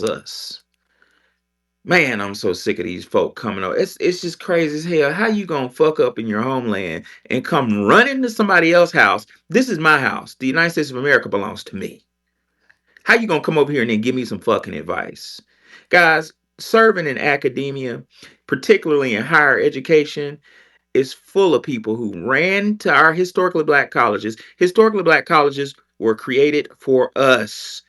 us. Man, I'm so sick of these folk coming over. It's just crazy as hell. How you gonna fuck up in your homeland and come running to somebody else's house? This is my house. The United States of America belongs to me. How you gonna come over here and then give me some fucking advice? Guys, serving in academia, particularly in higher education, is full of people who ran to our historically black colleges. Historically black colleges were created for us.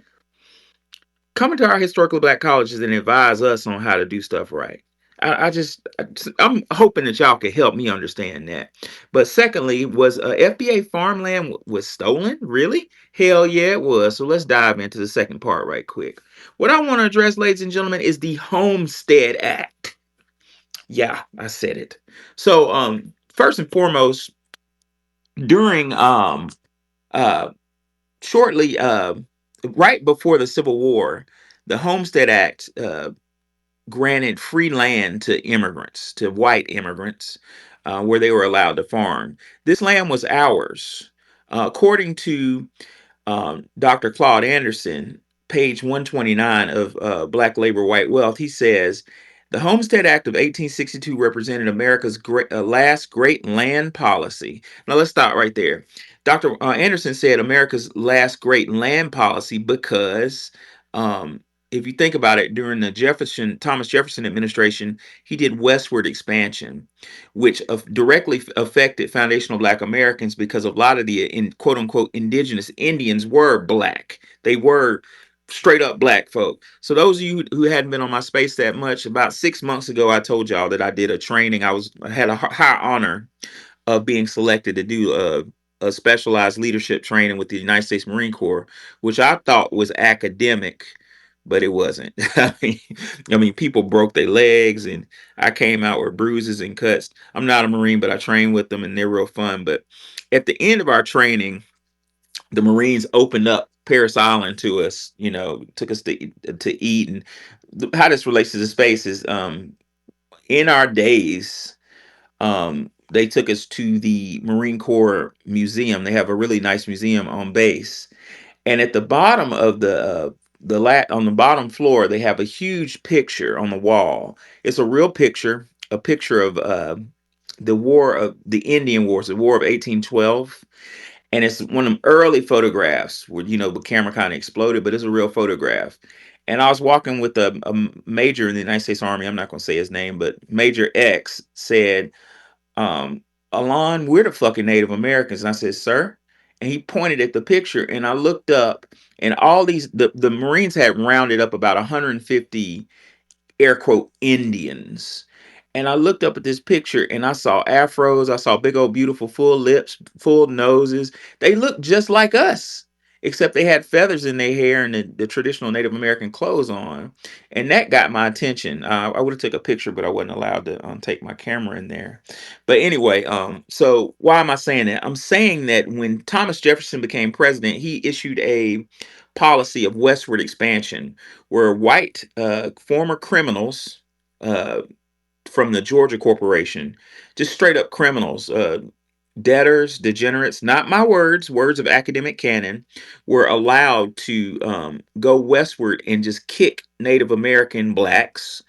Coming to our historically black colleges and advise us on how to do stuff right. I'm hoping that y'all can help me understand that. But secondly, was FBA farmland was stolen? Really? Hell yeah, it was. So let's dive into the second part right quick. What I want to address, ladies and gentlemen, is the Homestead Act. Yeah, I said it. So, first and foremost, during uh, shortly right before the Civil War, the Homestead Act granted free land to immigrants, to white immigrants, where they were allowed to farm. This land was ours. According to Dr. Claude Anderson, page 129 of Black Labor, White Wealth, he says, the Homestead Act of 1862 represented America's last great land policy. Now let's stop right there. Dr. Anderson said America's last great land policy because um, if you think about it, during the Thomas Jefferson administration, he did westward expansion, which directly affected foundational black Americans because a lot of the quote unquote indigenous Indians were black. They were straight up black folk. So those of you who hadn't been on my space that much, about 6 months ago, I told y'all that I did a training. I had a high honor of being selected to do a specialized leadership training with the United States Marine Corps, which I thought was academic, but it wasn't. I mean, people broke their legs, and I came out with bruises and cuts. I'm not a Marine, but I train with them, and they're real fun. But at the end of our training, the Marines opened up Paris Island to us. Took us to eat, and how this relates to the space is in our days. They took us to the Marine Corps Museum. They have a really nice museum on base, and at the bottom of on the bottom floor, they have a huge picture on the wall. It's a real picture, a picture of the Indian Wars, the War of 1812. And it's one of them early photographs where the camera kind of exploded, but it's a real photograph. And I was walking with a major in the United States Army. I'm not going to say his name, but Major X said, Alon, we're the fucking Native Americans. And I said, sir. And he pointed at the picture, and I looked up, and all the Marines had rounded up about 150 air quote Indians. And I looked up at this picture and I saw afros, I saw big old beautiful full lips, full noses. They looked just like us, except they had feathers in their hair and the traditional Native American clothes on. And that got my attention. I would have took a picture, but I wasn't allowed to take my camera in there. But anyway, so why am I saying that? I'm saying that when Thomas Jefferson became president, he issued a policy of westward expansion where white former criminals uh, from the Georgia Corporation, just straight up criminals, debtors, degenerates, not my words, words of academic canon, were allowed to go westward and just kick Native American blacks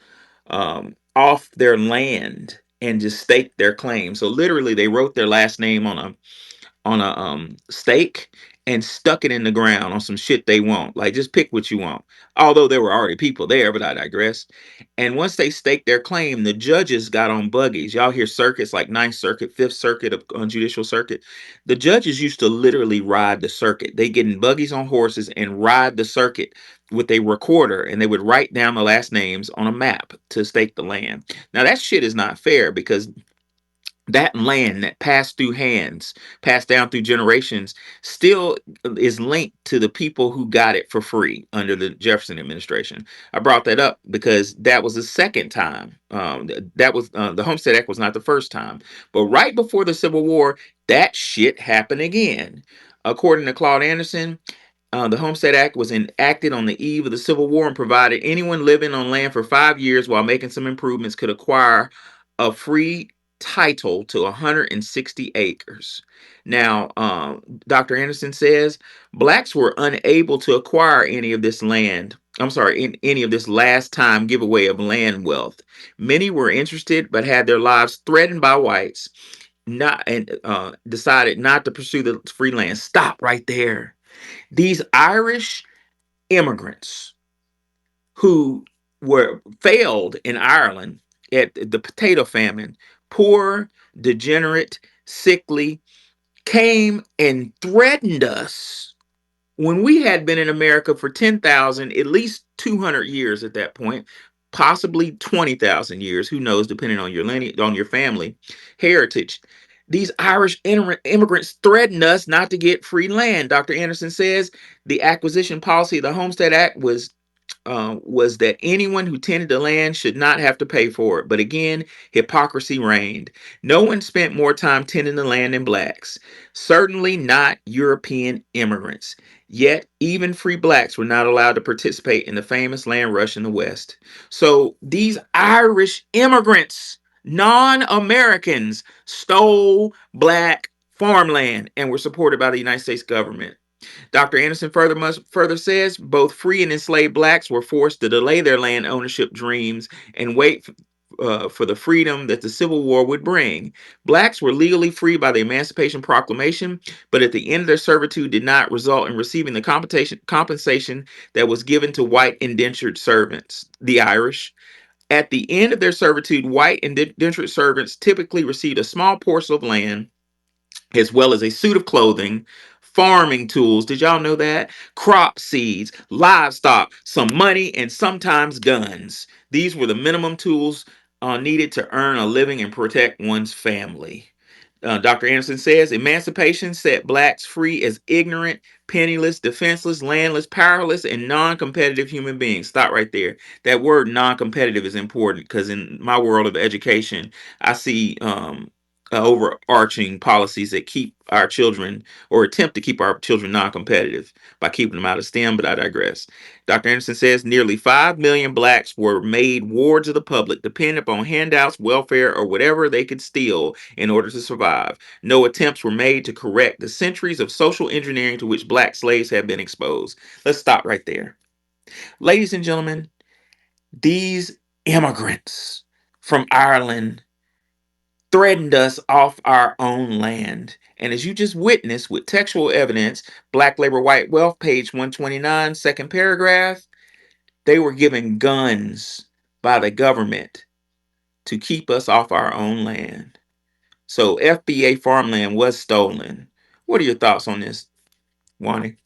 off their land and just stake their claim. So literally, they wrote their last name on a stake and stuck it in the ground on some shit they want. Like, just pick what you want. Although there were already people there, but I digress. And once they staked their claim, the judges got on buggies. Y'all hear circuits like Ninth Circuit, Fifth Circuit on Judicial Circuit. The judges used to literally ride the circuit. They get in buggies on horses and ride the circuit with a recorder, and they would write down the last names on a map to stake the land. Now that shit is not fair because that land that passed through hands, passed down through generations, still is linked to the people who got it for free under the Jefferson administration. I brought that up because that was the second time. That was the Homestead Act was not the first time, but right before the Civil War, that shit happened again. According to Claude Anderson, the Homestead Act was enacted on the eve of the Civil War and provided anyone living on land for 5 years while making some improvements could acquire a free title to 160 acres. Now, Dr. Anderson says blacks were unable to acquire any of this land I'm sorry, in any of this last time giveaway of land wealth. Many were interested but had their lives threatened by whites, not and decided not to pursue the free land. Stop right there. These Irish immigrants who were failed in Ireland at the potato famine, poor, degenerate, sickly, came and threatened us when we had been in America for 10,000, at least 200 years at that point, possibly 20,000 years, who knows, depending on your lineage, on your family heritage. These Irish immigrants threatened us not to get free land. Dr. Anderson says the acquisition policy of the Homestead Act was that anyone who tended the land should not have to pay for it. But again, hypocrisy reigned. No one spent more time tending the land than blacks, certainly not European immigrants. Yet, even free blacks were not allowed to participate in the famous land rush in the West. So, these Irish immigrants, non Americans, stole black farmland and were supported by the United States government. Dr. Anderson further says both free and enslaved blacks were forced to delay their land ownership dreams and wait for the freedom that the Civil War would bring. Blacks were legally free by the Emancipation Proclamation, but at the end of their servitude did not result in receiving the compensation that was given to white indentured servants, the Irish. At the end of their servitude, white indentured servants typically received a small parcel of land as well as a suit of clothing, farming tools. Did y'all know that? Crop seeds, livestock, some money, and sometimes guns. These were the minimum tools needed to earn a living and protect one's family. Dr. Anderson says emancipation set blacks free as ignorant, penniless, defenseless, landless, powerless, and non competitive human beings. Stop right there. That word non competitive is important because in my world of education, I see overarching policies that keep our children or attempt to keep our children non competitive by keeping them out of STEM, but I digress. Dr. Anderson says nearly 5 million blacks were made wards of the public, dependent upon handouts, welfare, or whatever they could steal in order to survive. No attempts were made to correct the centuries of social engineering to which black slaves have been exposed. Let's stop right there. Ladies and gentlemen, these immigrants from Ireland threatened us off our own land. And as you just witnessed with textual evidence, Black Labor White Wealth, page 129, second paragraph, they were given guns by the government to keep us off our own land. So FBA farmland was stolen. What are your thoughts on this, Wani?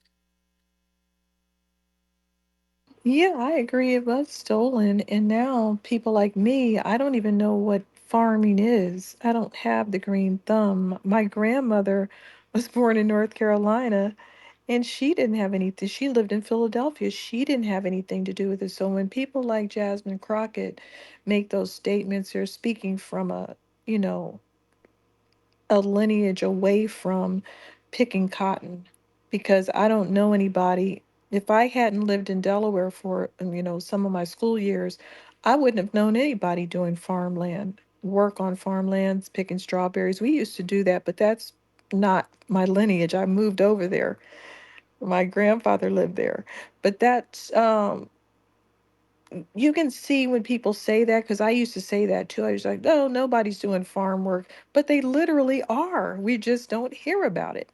Yeah, I agree. It was stolen. And now people like me, I don't even know what farming is. I don't have the green thumb. My grandmother was born in North Carolina and she didn't have anything. She lived in Philadelphia. She didn't have anything to do with it. So when people like Jasmine Crockett make those statements, they're speaking from you know, a lineage away from picking cotton because I don't know anybody. If I hadn't lived in Delaware for, some of my school years, I wouldn't have known anybody doing farmland, work on farmlands, picking strawberries. We used to do that, but that's not my lineage. I moved over there. My grandfather lived there. But that's you can see when people say that because I used to say that too. I was like, no, nobody's doing farm work, but they literally are. We just don't hear about it.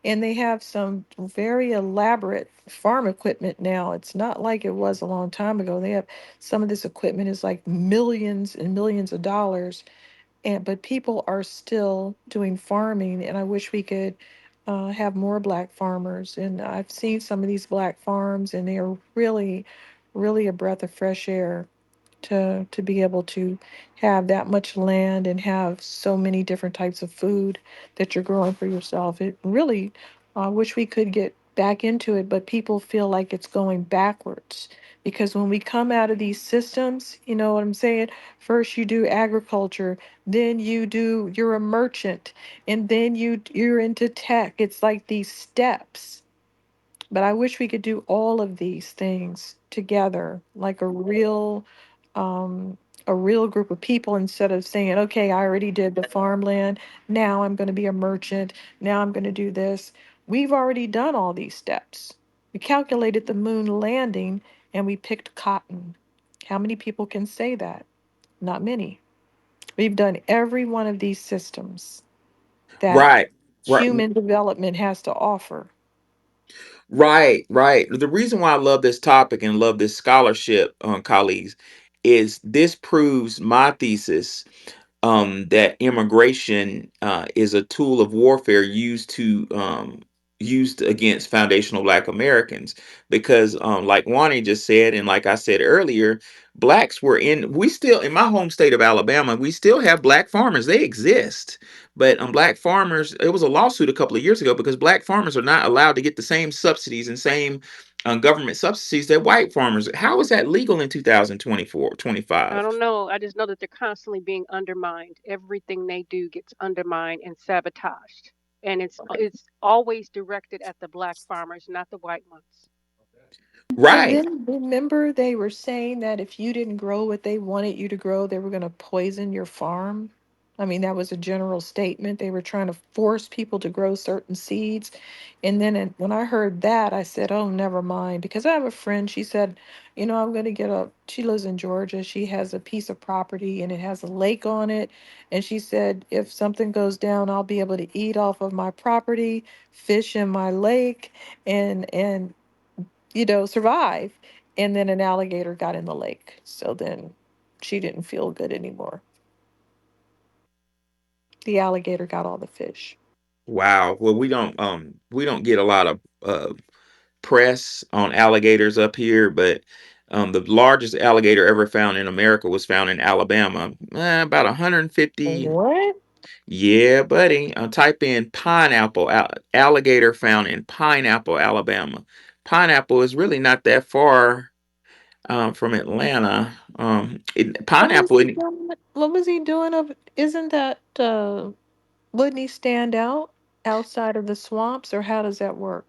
And they have some very elaborate farm equipment now. It's not like it was a long time ago. They have some of this equipment is like millions and millions of dollars, and but people are still doing farming, and I wish we could have more black farmers. And I've seen some of these black farms, and they are really, really a breath of fresh air to be able to have that much land and have so many different types of food that you're growing for yourself. It really, I wish we could get back into it, but people feel like it's going backwards because when we come out of these systems, you know what I'm saying? First you do agriculture, then you're a merchant, and then you're into tech. It's like these steps, but I wish we could do all of these things together, like um, a real group of people instead of saying, okay, I already did the farmland. Now I'm going to be a merchant. Now I'm going to do this. We've already done all these steps. We calculated the moon landing and we picked cotton. How many people can say that? Not many. We've done every one of these systems that Right. Right. human development has to offer. Right, right. The reason why I love this topic and love this scholarship, colleagues, is this proves my thesis that immigration is a tool of warfare used against foundational Black Americans. Because, like Wani just said, and like I said earlier, blacks were in. We still in my home state of Alabama. We still have black farmers. They exist, but black farmers. It was a lawsuit a couple of years ago because black farmers are not allowed to get the same subsidies and same government subsidies that white farmers. How is that legal in 2024, I 25? don't know. I just know that they're constantly being undermined. Everything they do gets undermined and sabotaged. And it's always directed at the black farmers, not the white ones. And Right. then remember they were saying that if you didn't grow what they wanted you to grow, they were going to poison your farm. I mean, that was a general statement. They were trying to force people to grow certain seeds. And then when I heard that, I said, oh, never mind. Because I have a friend, she said, I'm going to she lives in Georgia. She has a piece of property and it has a lake on it. And she said, if something goes down, I'll be able to eat off of my property, fish in my lake, and survive. And then an alligator got in the lake. So then she didn't feel good anymore. The alligator got all the fish. Wow. Well, we don't get a lot of press on alligators up here, but the largest alligator ever found in America was found in Alabama. About 150. What? Yeah, buddy. Type in pineapple alligator found in Pineapple, Alabama. Pineapple is really not that far from Atlanta. What was Pineapple. he doing? What was he doing? Isn't that, wouldn't he stand out outside of the swamps, or how does that work?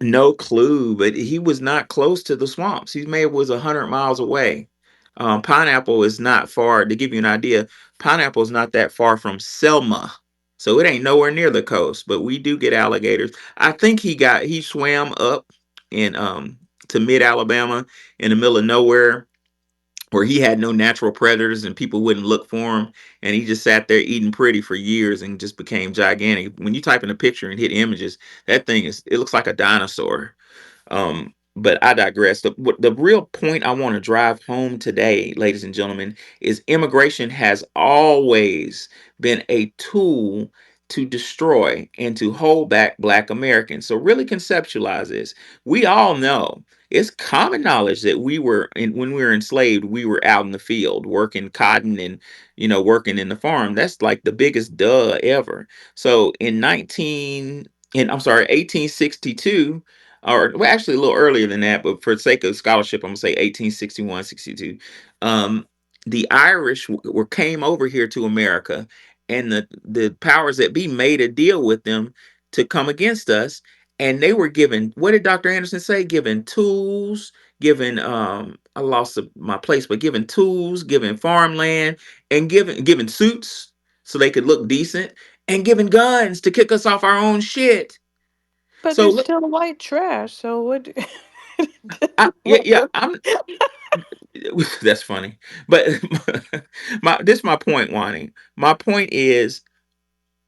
No clue, but he was not close to the swamps. He may have was 100 miles away. Pineapple is not far. To give you an idea, Pineapple is not that far from Selma, so it ain't nowhere near the coast. But we do get alligators. I think he swam up in to mid Alabama in the middle of nowhere where he had no natural predators and people wouldn't look for him, and he just sat there eating pretty for years and just became gigantic. When you type in a picture and hit images, that thing it looks like a dinosaur. But I digress. The real point I want to drive home today, ladies and gentlemen, is immigration has always been a tool to destroy and to hold back Black Americans. So really conceptualize this. We all know it's common knowledge that when we were enslaved, we were out in the field working cotton and working in the farm. That's like the biggest duh ever. So I'm sorry, 1862, or well, actually a little earlier than that, but for the sake of scholarship, I'm gonna say 1861, 62. The Irish came over here to America, and the powers that be made a deal with them to come against us, and they were given, what did Dr. Anderson say? Given tools, given I lost my place, but given tools, given farmland, and given suits so they could look decent, and given guns to kick us off our own shit. But So there's look, still white trash. So what? yeah, yeah, What- I'm that's funny. But this is my point, Wani. My point is,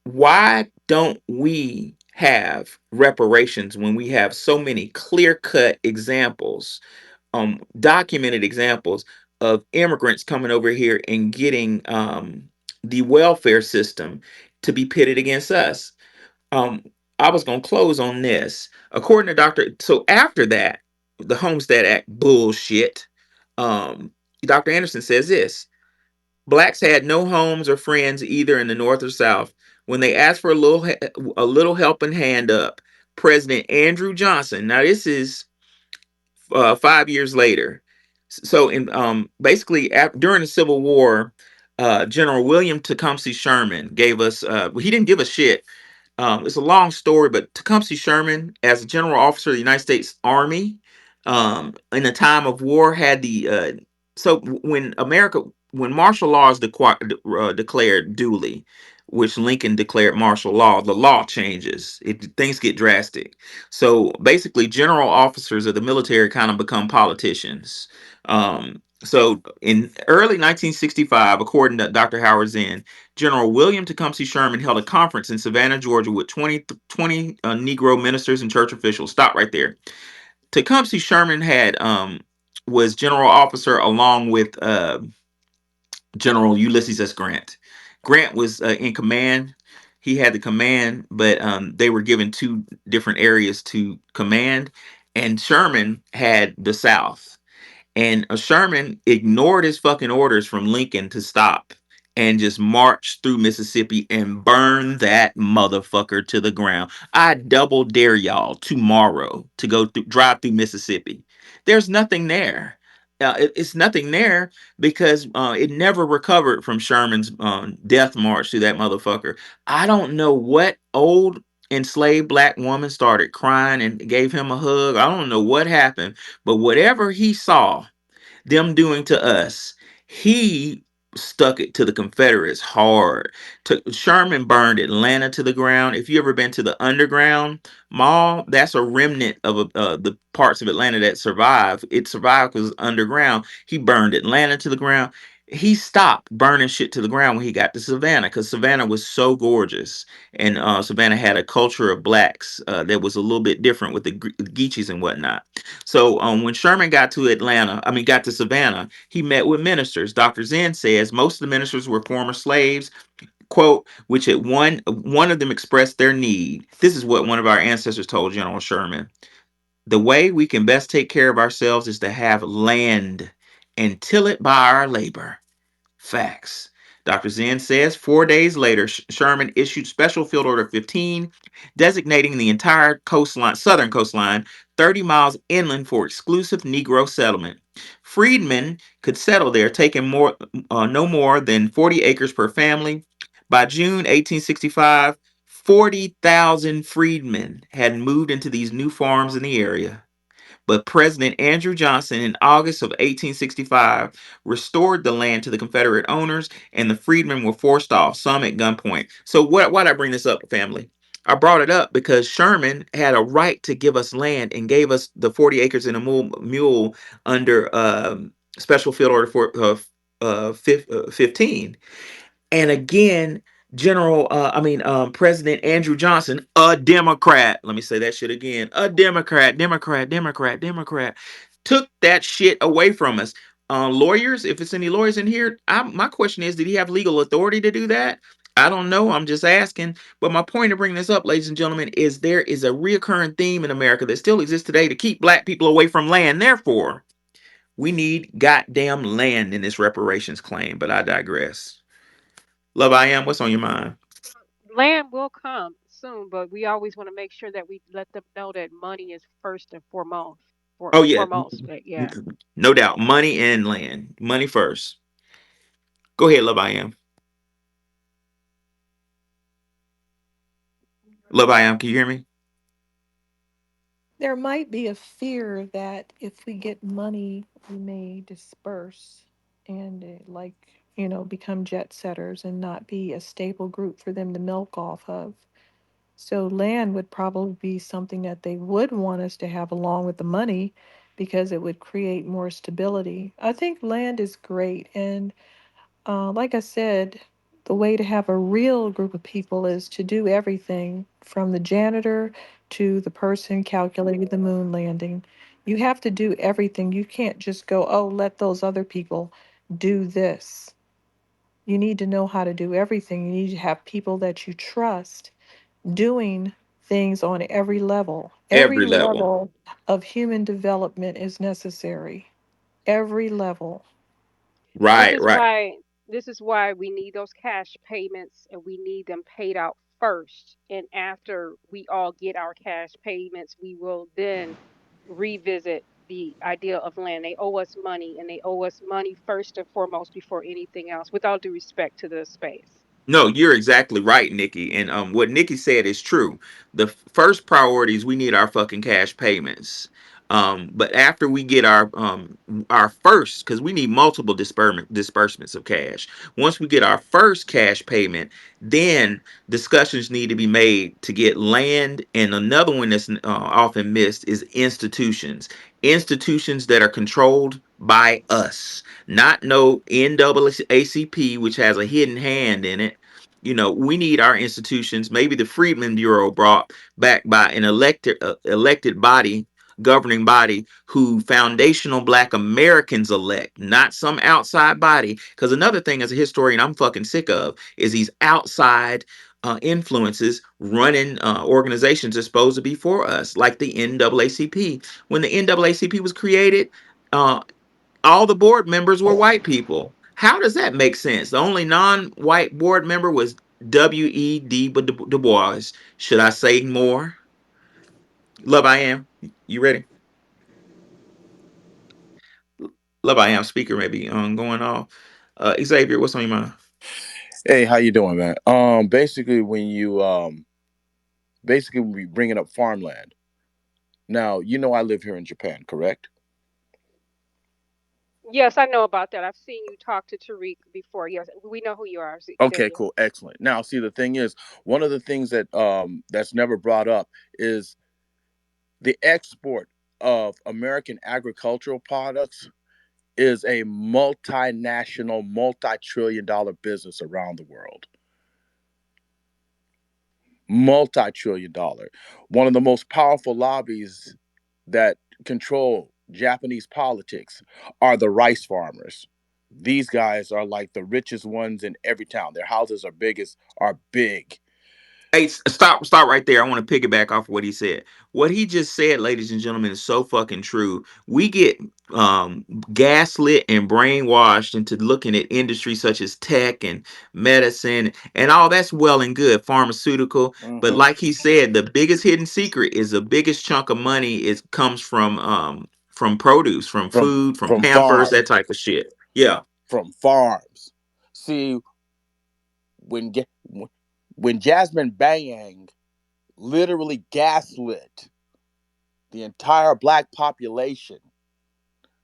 why don't we have reparations when we have so many clear-cut examples, documented examples of immigrants coming over here and getting the welfare system to be pitted against us? um I was gonna close on this. According to so after that, the Homestead Act bullshit, um, Dr. Anderson says this: blacks had no homes or friends either in the North or South. When they asked for a little helping hand up, President Andrew Johnson. Now this is 5 years later. So in basically during the Civil War, General William Tecumseh Sherman gave us. He didn't give a shit. It's a long story, but Tecumseh Sherman, as a general officer of the United States Army, in the time of war, had the so when martial law is declared duly, which Lincoln declared martial law, the law changes. Things get drastic. So basically, general officers of the military kind of become politicians. So in early 1965, according to Dr. Howard Zinn, General William Tecumseh Sherman held a conference in Savannah, Georgia, with 20 Negro ministers and church officials. Stop right there. Tecumseh Sherman had was general officer along with General Ulysses S. Grant. Grant was in command. He had the command, but they were given two different areas to command, and Sherman had the South. And Sherman ignored his fucking orders from Lincoln to stop and just marched through Mississippi and burned that motherfucker to the ground. I double dare y'all tomorrow to drive through Mississippi. There's nothing there. It's nothing there because it never recovered from Sherman's death march through that motherfucker. I don't know what old enslaved black woman started crying and gave him a hug. I don't know what happened, but whatever he saw them doing to us, he stuck it to the Confederates hard. Sherman burned Atlanta to the ground. If you ever been to the Underground Mall, that's a remnant of the parts of Atlanta that survived. It survived because underground. He burned Atlanta to the ground. He stopped burning shit to the ground when he got to Savannah because Savannah was so gorgeous, and Savannah had a culture of blacks that was a little bit different with the Geechees and whatnot. So when Sherman got to Savannah, he met with ministers. Dr. Zen says most of the ministers were former slaves, quote, which at one of them expressed their need. This is what one of our ancestors told General Sherman. The way we can best take care of ourselves is to have land and till it by our labor. Facts. Dr. Zen says 4 days later, Sherman issued Special Field Order 15, designating the entire southern coastline, 30 miles inland for exclusive Negro settlement. Freedmen could settle there, taking no more than 40 acres per family. By June 1865, 40,000 freedmen had moved into these new farms in the area. But President Andrew Johnson in August of 1865 restored the land to the Confederate owners, and the freedmen were forced off, some at gunpoint. So why did I bring this up, family? I brought it up because Sherman had a right to give us land and gave us the 40 acres and a mule under Special Field Order 15. And again, President Andrew Johnson, a Democrat, let me say that shit again, a Democrat, took that shit away from us. Lawyers, if it's any lawyers in here, my question is, did he have legal authority to do that? I don't know. I'm just asking. But my point of bringing this up, ladies and gentlemen, is there is a reoccurring theme in America that still exists today to keep black people away from land. Therefore, we need goddamn land in this reparations claim. But I digress. Love, I am. What's on your mind? Land will come soon, but we always want to make sure that we let them know that money is first and foremost. Oh yeah, Foremost, but yeah. no doubt. Money and land. Money first. Go ahead, love. I am. Love, I am. Can you hear me? There might be a fear that if we get money, we may disperse and, become jet setters and not be a stable group for them to milk off of. So, land would probably be something that they would want us to have along with the money because it would create more stability. I think land is great. And like I said, the way to have a real group of people is to do everything from the janitor to the person calculating the moon landing. You have to do everything. You can't just go, oh, let those other people do this. You need to know how to do everything. You need to have people that you trust doing things on every level. Every Every level. level of human development is necessary. Every level. This Right, is right. why this is why we need those cash payments, and we need them paid out first. And after we all get our cash payments, we will then revisit the idea of land. They owe us money, and they owe us money first and foremost before anything else, with all due respect to the space. No, you're exactly right, Nikki. And what Nikki said is true. The first priority is we need our fucking cash payments. But after we get our first, because we need multiple disbursements of cash. Once we get our first cash payment, then discussions need to be made to get land. And another one that's often missed is institutions. Institutions that are controlled by us, not no NAACP, which has a hidden hand in it. We need our institutions. Maybe the Freedmen Bureau brought back by an elected body, governing body, who foundational Black Americans elect, not some outside body. Because another thing, as a historian, I'm fucking sick of is these outside influences running organizations that's supposed to be for us, like the NAACP. When the NAACP was created, uh, all the board members were white people. How does that make sense? The only non-white board member was W.E.D. Du Bois. Should I say more? Love, I am. You ready? Love, I am. Speaker maybe going off. Xavier, what's on your mind? Hey, how you doing, man? Basically we bringing up farmland. Now, I live here in Japan, correct? Yes, I know about that. I've seen you talk to Tariq before. Yes, we know who you are, Okay, Xavier. cool, excellent. Now, see, the thing is, one of the things that's never brought up is the export of American agricultural products is a multinational, multi-trillion dollar business around the world. Multi-trillion dollar. One of the most powerful lobbies that control Japanese politics are the rice farmers. These guys are like the richest ones in every town. Their houses are big. Hey, stop right there. I want to piggyback off what he said. What he just said, ladies and gentlemen, is so fucking true. We get gaslit and brainwashed into looking at industries such as tech and medicine and all that's well and good, pharmaceutical. But Mm-hmm. like he said, the biggest hidden secret is the biggest chunk of money is comes from produce, from From food, from from Pampers, that farms. type of shit. Yeah. From farms. See, when when Jasmine Bang literally gaslit the entire black population,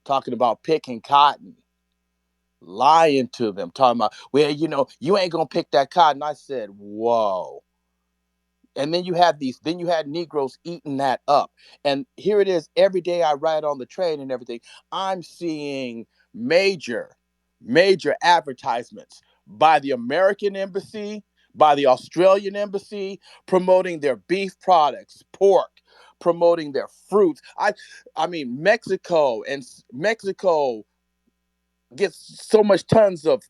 talking about picking cotton, lying to them, talking about, well, you ain't gonna pick that cotton. I said, whoa. And then you had Negroes eating that up. And here it is, every day I ride on the train and everything, I'm seeing major, major advertisements by the American embassy, by the Australian embassy, promoting their beef products, pork, promoting their fruits. I mean, Mexico gets so much tons of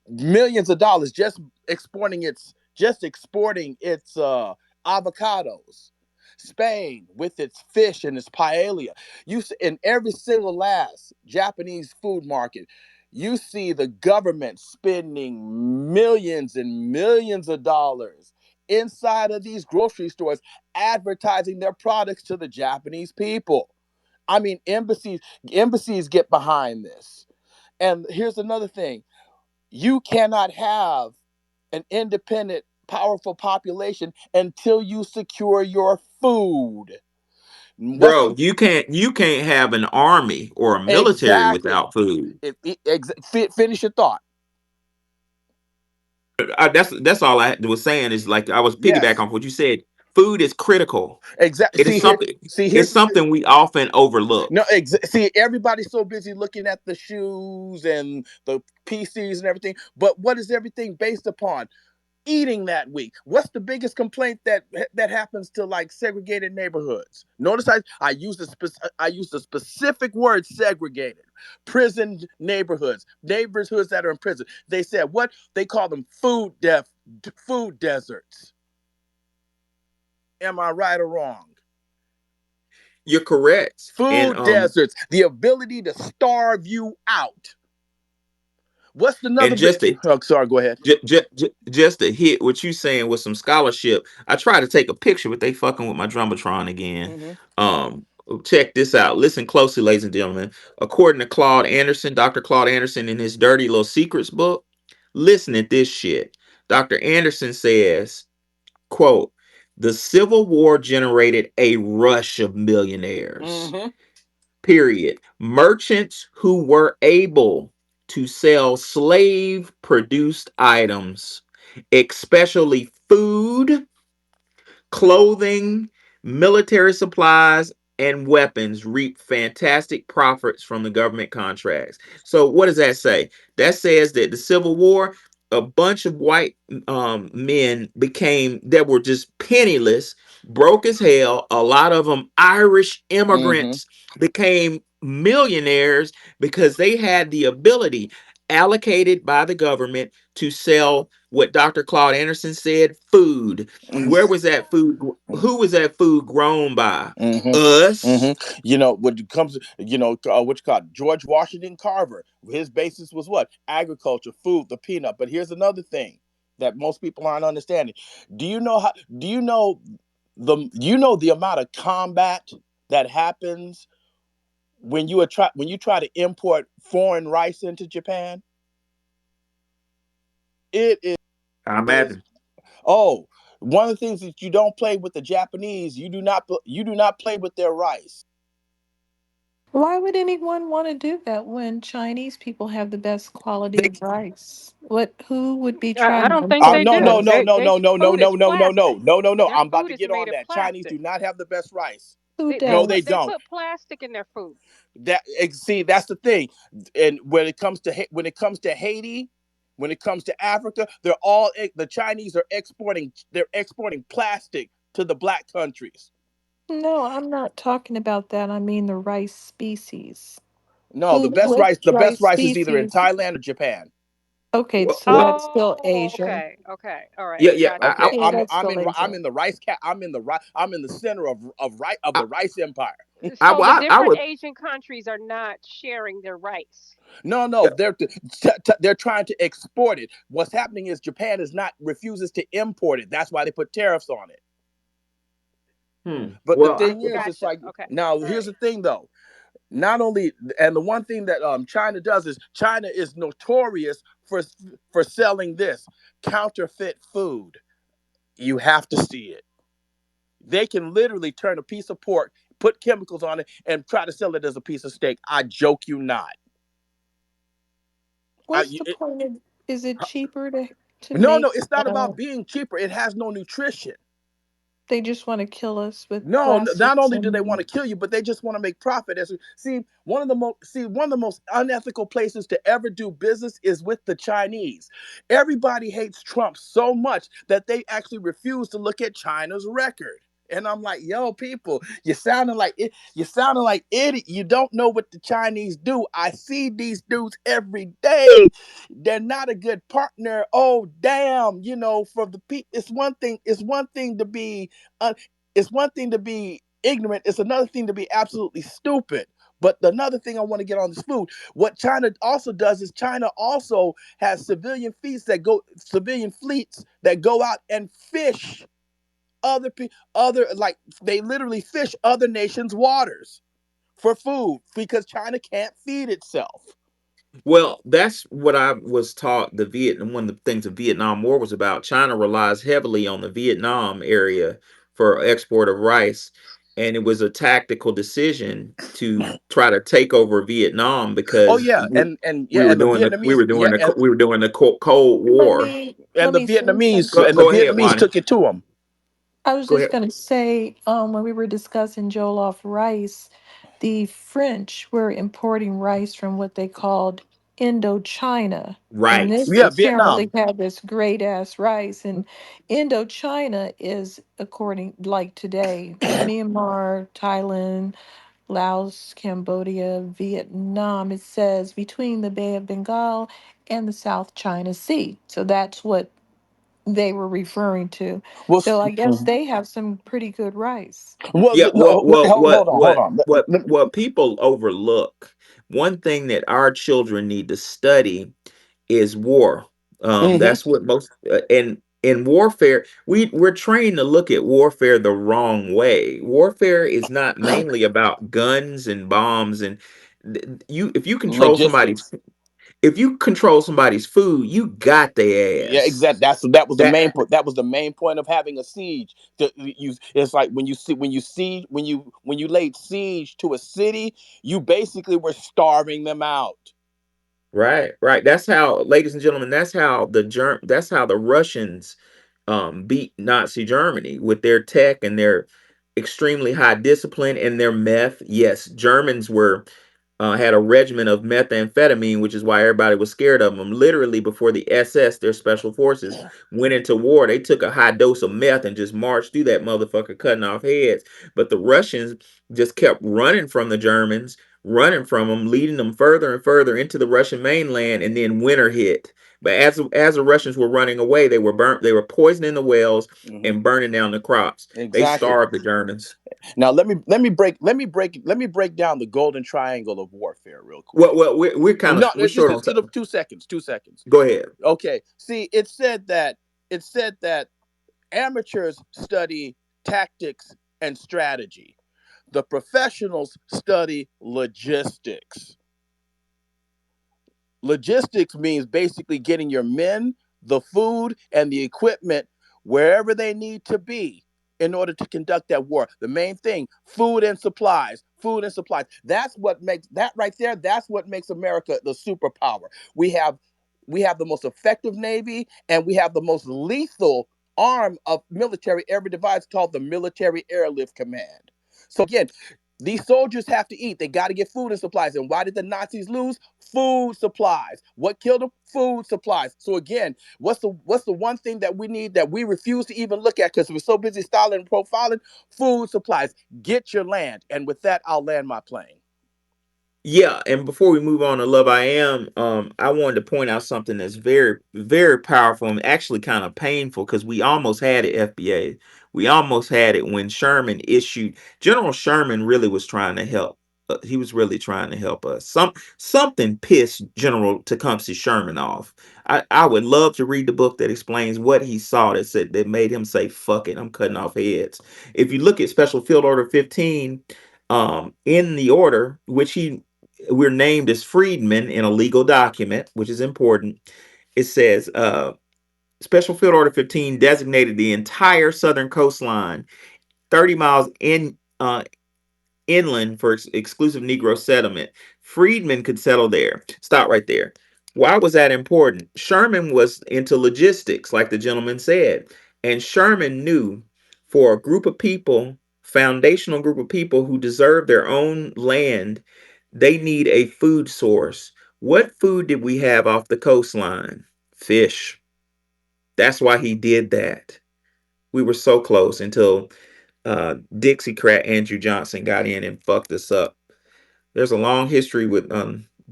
millions of dollars just exporting its avocados. Spain with its fish and its paella. In every single last Japanese food market, you see the government spending millions and millions of dollars inside of these grocery stores advertising their products to the Japanese people. I mean, embassies get behind this. And here's another thing: you cannot have an independent, powerful population until you secure your food. What's Bro, the you can't have an army or a military exactly? without food. Finish your thought. That's all I was saying is like I was piggyback Yes, on what you said. Food is critical. exactly. It is something. It's Here's something we often no. overlook. See, everybody's so busy looking at the shoes and the PCs and everything. But what is everything based upon? Eating that week. What's the biggest complaint that happens to like segregated neighborhoods? Notice I used a specific word: segregated. Prison neighborhoods that are in prison. They said what they call them: food deserts. Am I right or wrong? You're correct. And Food deserts, the ability to starve you out. What's another and bit? just to Oh, sorry, go ahead. just to hit what you saying with some scholarship, I tried to take a picture, but they fucking with my jumbotron again. Mm-hmm. Um, Check this out. Listen closely, ladies and gentlemen. According to Claude Anderson, Dr. Claude Anderson, in his Dirty Little Secrets book, listen at this shit. Dr. Anderson says, quote, The Civil War generated a rush of millionaires. Mm-hmm. Period. Merchants who were able to sell slave produced items, especially food, clothing, military supplies, and weapons reap fantastic profits from the government contracts. So, what does that say? That says that the Civil War, a bunch of white men became that were just penniless, broke as hell. A lot of them Irish Mm-hmm. immigrants became millionaires because they had the ability allocated by the government to sell what Dr. Claude Anderson said, food. Where was that food? Who was that food grown by? Mm-hmm. Us. Mm-hmm. When it comes to what you call it, George Washington Carver, his basis was what? Agriculture, food, the peanut. But here's another thing that most people aren't understanding. Do you know how? Do you know the amount of combat that happens when you try to import foreign rice into Japan? It I is. imagine. Oh, one of the things that you don't play with the Japanese, you do not play with their rice. Why would anyone want to do that when Chinese people have the best quality They of rice? What, who would be I trying to don't think they import no, no, do. rice? no, no, They no, no, no, food no, is no, no, plastic. no, no, no, no. Their I'm about food to is get made on of that. Chinese plastic. do not have the best rice. Who No, they does? They don't. put plastic in their food. See, that's the thing. And when it comes to Haiti, when it comes to Africa, the Chinese are exporting. They're exporting plastic to the black countries. No, I'm not talking about that. I mean the rice species. No, Who, which the best rice rice is either in species? Thailand or Japan. Okay, Well, so well that's still Oh, Asia. okay, okay, all right, yeah, yeah. got you. Okay, Yeah, that's still I'm Asia. in the I'm in the center of I, the rice empire. So the I different would. Asian countries are not sharing their rice. No, no, they're trying to export it. What's happening is Japan is not refuses to import it. That's why they put tariffs on it. But the Well, I thing would. is, it's Gotcha. like Okay. now All here's right. the thing though. Not only and the one thing that China does is China is notorious for selling this counterfeit food. You have to see it. They can literally turn a piece of pork, put chemicals on it, and try to sell it as a piece of steak. I joke you not. What's the point of, is it cheaper to No, make no, it's not about being cheaper. It has no nutrition. they just want to kill us with No, not plastics only do they want and to kill you, but they just want to make profit. One of the most unethical places to ever do business is with the Chinese. Everybody hates Trump so much that they actually refuse to look at China's record. And I'm like, yo, people, you sounding like idiot. You don't know what the Chinese do. I see these dudes every day. They're not a good partner. Oh, damn, for the people, it's one thing to be it's one thing to be ignorant. It's another thing to be absolutely stupid. But another thing I want to get on this food. What China also does is China also has civilian fleets that go out and fish other like they literally fish other nations' waters for food because China can't feed itself. Well, that's what I was taught. The Vietnam, one of the things the Vietnam War was about. China relies heavily on the Vietnam area for export of rice, and it was a tactical decision to try to take over Vietnam Oh because yeah, we were and the doing the Vietnamese, we were doing the Cold War. let me say something. And the Go ahead, Vietnamese Wani. took it to them. I was Go just ahead. going to say, when we were discussing Jollof rice, the French were importing rice from what they called Indochina. And Right. this Yeah, apparently Vietnam. had this great ass rice. And Indochina is, according, like today, Myanmar, Thailand, Laos, Cambodia, Vietnam. It says between the Bay of Bengal and the South China Sea. So that's what they were referring to. Well, So I guess they have some pretty good rice. Yeah, no, hold on, hold on. what people overlook, one thing that our children need to study is war. Hmm. That's what most in warfare we're trained to look at warfare the wrong way. Warfare is not mainly about guns and bombs and you if you control somebody's Logistics. If you control somebody's food, you got their Yeah, ass. exactly. That was the That main point. That was the main point of having a siege. It's like when you laid siege to a city, you basically were starving them out. right, right. That's how, ladies and gentlemen, that's how the Russians beat Nazi Germany with their tech and their extremely high discipline and their meth. Yes, Germans were had a regimen of methamphetamine, which is why everybody was scared of them. Literally, before the SS, their special forces, went into war, they took a high dose of meth and just marched through that motherfucker, cutting off heads. But the Russians just kept running from the Germans, running from them, leading them further and further into the Russian mainland, and then winter hit. But as the Russians were running away, they were burnt. They were poisoning the wells Hmm. and burning down the crops. They Exactly. starved the Germans. Now let me break down the golden triangle of warfare real quick. Well, we're kind of No, we're short on just time. 2 seconds. 2 seconds. Go ahead. Okay. See, it said that amateurs study tactics and strategy. The professionals study logistics. Logistics means basically getting your men, the food, and the equipment wherever they need to be in order to conduct that war. The main thing, food and supplies. Food and supplies. That's what makes that right there. That's what makes America the superpower. We have we have the most effective navy and we have the most lethal arm of military ever devised called the Military Airlift Command. So again, these soldiers have to eat. They got to get food and supplies. And why did the Nazis lose? Food supplies. What killed them? Food supplies. So again, what's the one thing that we need that we refuse to even look at because we're so busy styling and profiling? Food supplies. Get your land. And with that, I'll land my plane. Yeah, and before we move on to Love I Am, I wanted to point out something that's very, very powerful and actually kind of painful because we almost had it, FBA. We almost had it when Sherman issued. General Sherman really was trying to help. He was really trying to help us. Something pissed General Tecumseh Sherman off. I would love to read the book that explains what he saw that made him say, "Fuck it, I'm cutting off heads." If you look at Special Field Order 15, in the order which he we're named as freedmen in a legal document, which is important. It says Special Field Order 15 designated the entire southern coastline, 30 miles inland for exclusive Negro settlement. Freedmen could settle there. Stop right there. Why was that important? Sherman was into logistics, like the gentleman said. And Sherman knew for a group of people, foundational group of people who deserve their own land, they need a food source. What food did we have off the coastline? Fish. That's why he did that. We were so close until Dixiecrat Andrew Johnson got in and fucked us up. There's a long history with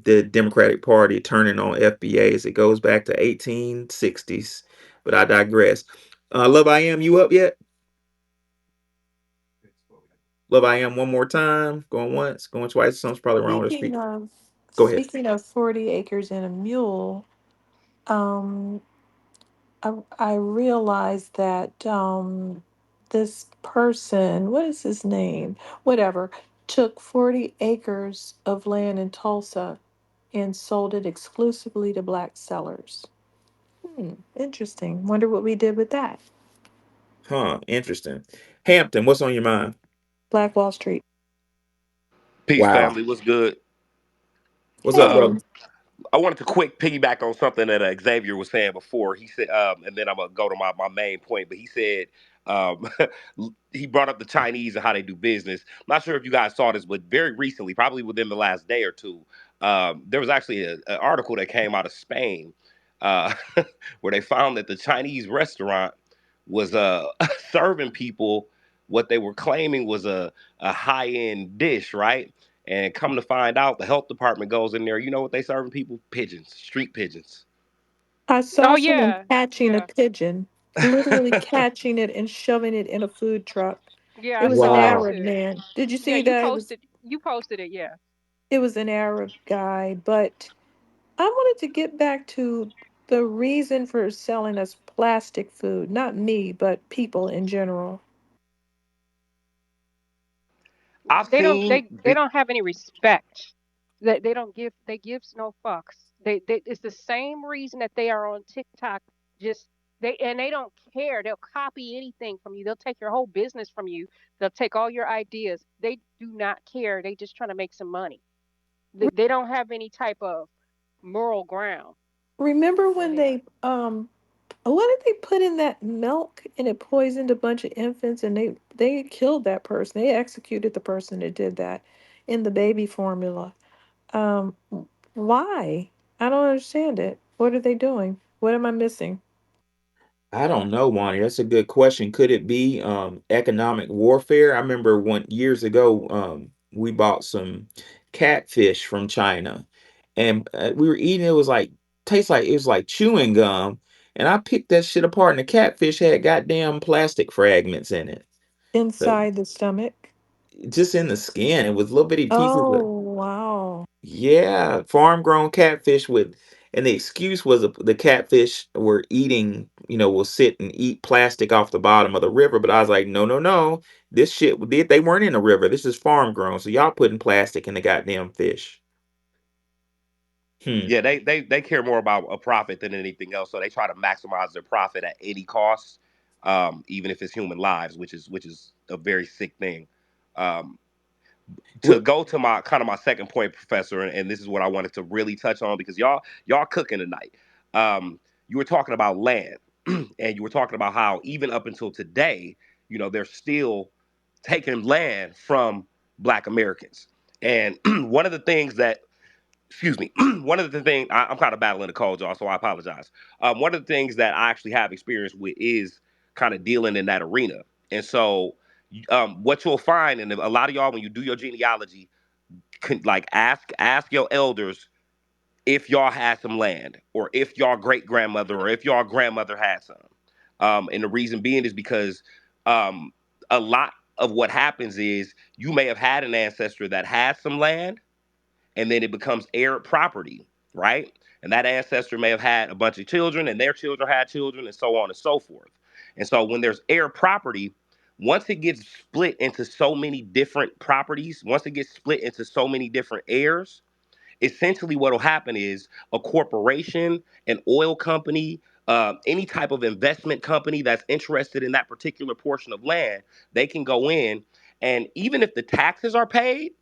the Democratic Party turning on FBAs. It goes back to 1860s, but I digress. Love I Am, you up yet? Love I Am one more time. Going once, going twice. Something's probably wrong with the Speaking speak. of Go ahead. speaking of 40 acres and a mule, um, I realized that this person, what is his name? Whatever, took 40 acres of land in Tulsa and sold it exclusively to black sellers. Interesting. Wonder what we did with that. Huh, interesting. Hampton, what's on your mind? Black Wall Street. Peace, Wow. family. What's good? What's up, Um, Hey, brother? I wanted to quick piggyback on something that Xavier was saying before. He said, and then I'm gonna go to my main point. But he said um, he brought up the Chinese and how they do business. I'm not sure if you guys saw this, but very recently, probably within the last day or two, there was actually an article that came out of Spain uh, where they found that the Chinese restaurant was serving people what they were claiming was a high end dish, right? And come to find out, the health department goes in there. You know what they serving people? Pigeons, street pigeons. I Oh saw someone yeah, catching a yeah, pigeon, literally catching it and shoving it in a food truck. yeah. It I was an saw that Wow. Arab too. man. Did you Yeah, see that? It was you posted it. Yeah. it was an Arab guy, but I wanted to get back to the reason for selling us plastic food. Not me, but people in general. I've They don't seen they they don't have any respect. They don't give, they gives no fucks. They it's the same reason that they are on TikTok. Just they don't care. They'll copy anything from you. They'll take your whole business from you. They'll take all your ideas. They do not care. They just trying to make some money. They don't have any type of moral ground. Remember Go when ahead. they what did they put in that milk and it poisoned a bunch of infants and they killed that person. They executed the person that did that in the baby formula. Um why? I don't understand it. What are they doing? What am I missing? I don't know, Wani. That's a good question. Could it be economic warfare? I remember one years ago, we bought some catfish from China, and we were eating. It was like tastes like it was like chewing gum, and I picked that shit apart, and the catfish had goddamn plastic fragments in it. So Inside the stomach? just in the skin, it was little bitty pieces Oh, of. wow. Yeah, farm grown catfish with, and the excuse was the catfish were eating, will sit and eat plastic off the bottom of the river. But I was like, no, no, no, this shit, they weren't in the river. This is farm grown. So y'all putting plastic in the goddamn fish. Hmm. Yeah, they care more about a profit than anything else. So they try to maximize their profit at any cost, even if it's human lives, which is a very sick thing. Um, to What? go to my kind of my second point, Professor, and this is what I wanted to really touch on because y'all cooking tonight. You were talking about land, and you were talking about how even up until today, they're still taking land from Black Americans. And one of the things that excuse me, one of the things I'm kind of battling a cold, y'all, so I apologize. One of the things that I actually have experience with is kind of dealing in that arena. And so, what you'll find, and a lot of y'all, when you do your genealogy, like ask your elders if y'all had some land, or if y'all great grandmother, or if y'all grandmother had some. And the reason being is because um, a lot of what happens is you may have had an ancestor that had some land, and then it becomes heir property, right? And that ancestor may have had a bunch of children, and their children had children, and so on and so forth. And so when there's heir property, once it gets split into so many different properties, once it gets split into so many different heirs, essentially what will happen is a corporation, an oil company, any type of investment company that's interested in that particular portion of land, they can go in, and even if the taxes are paid,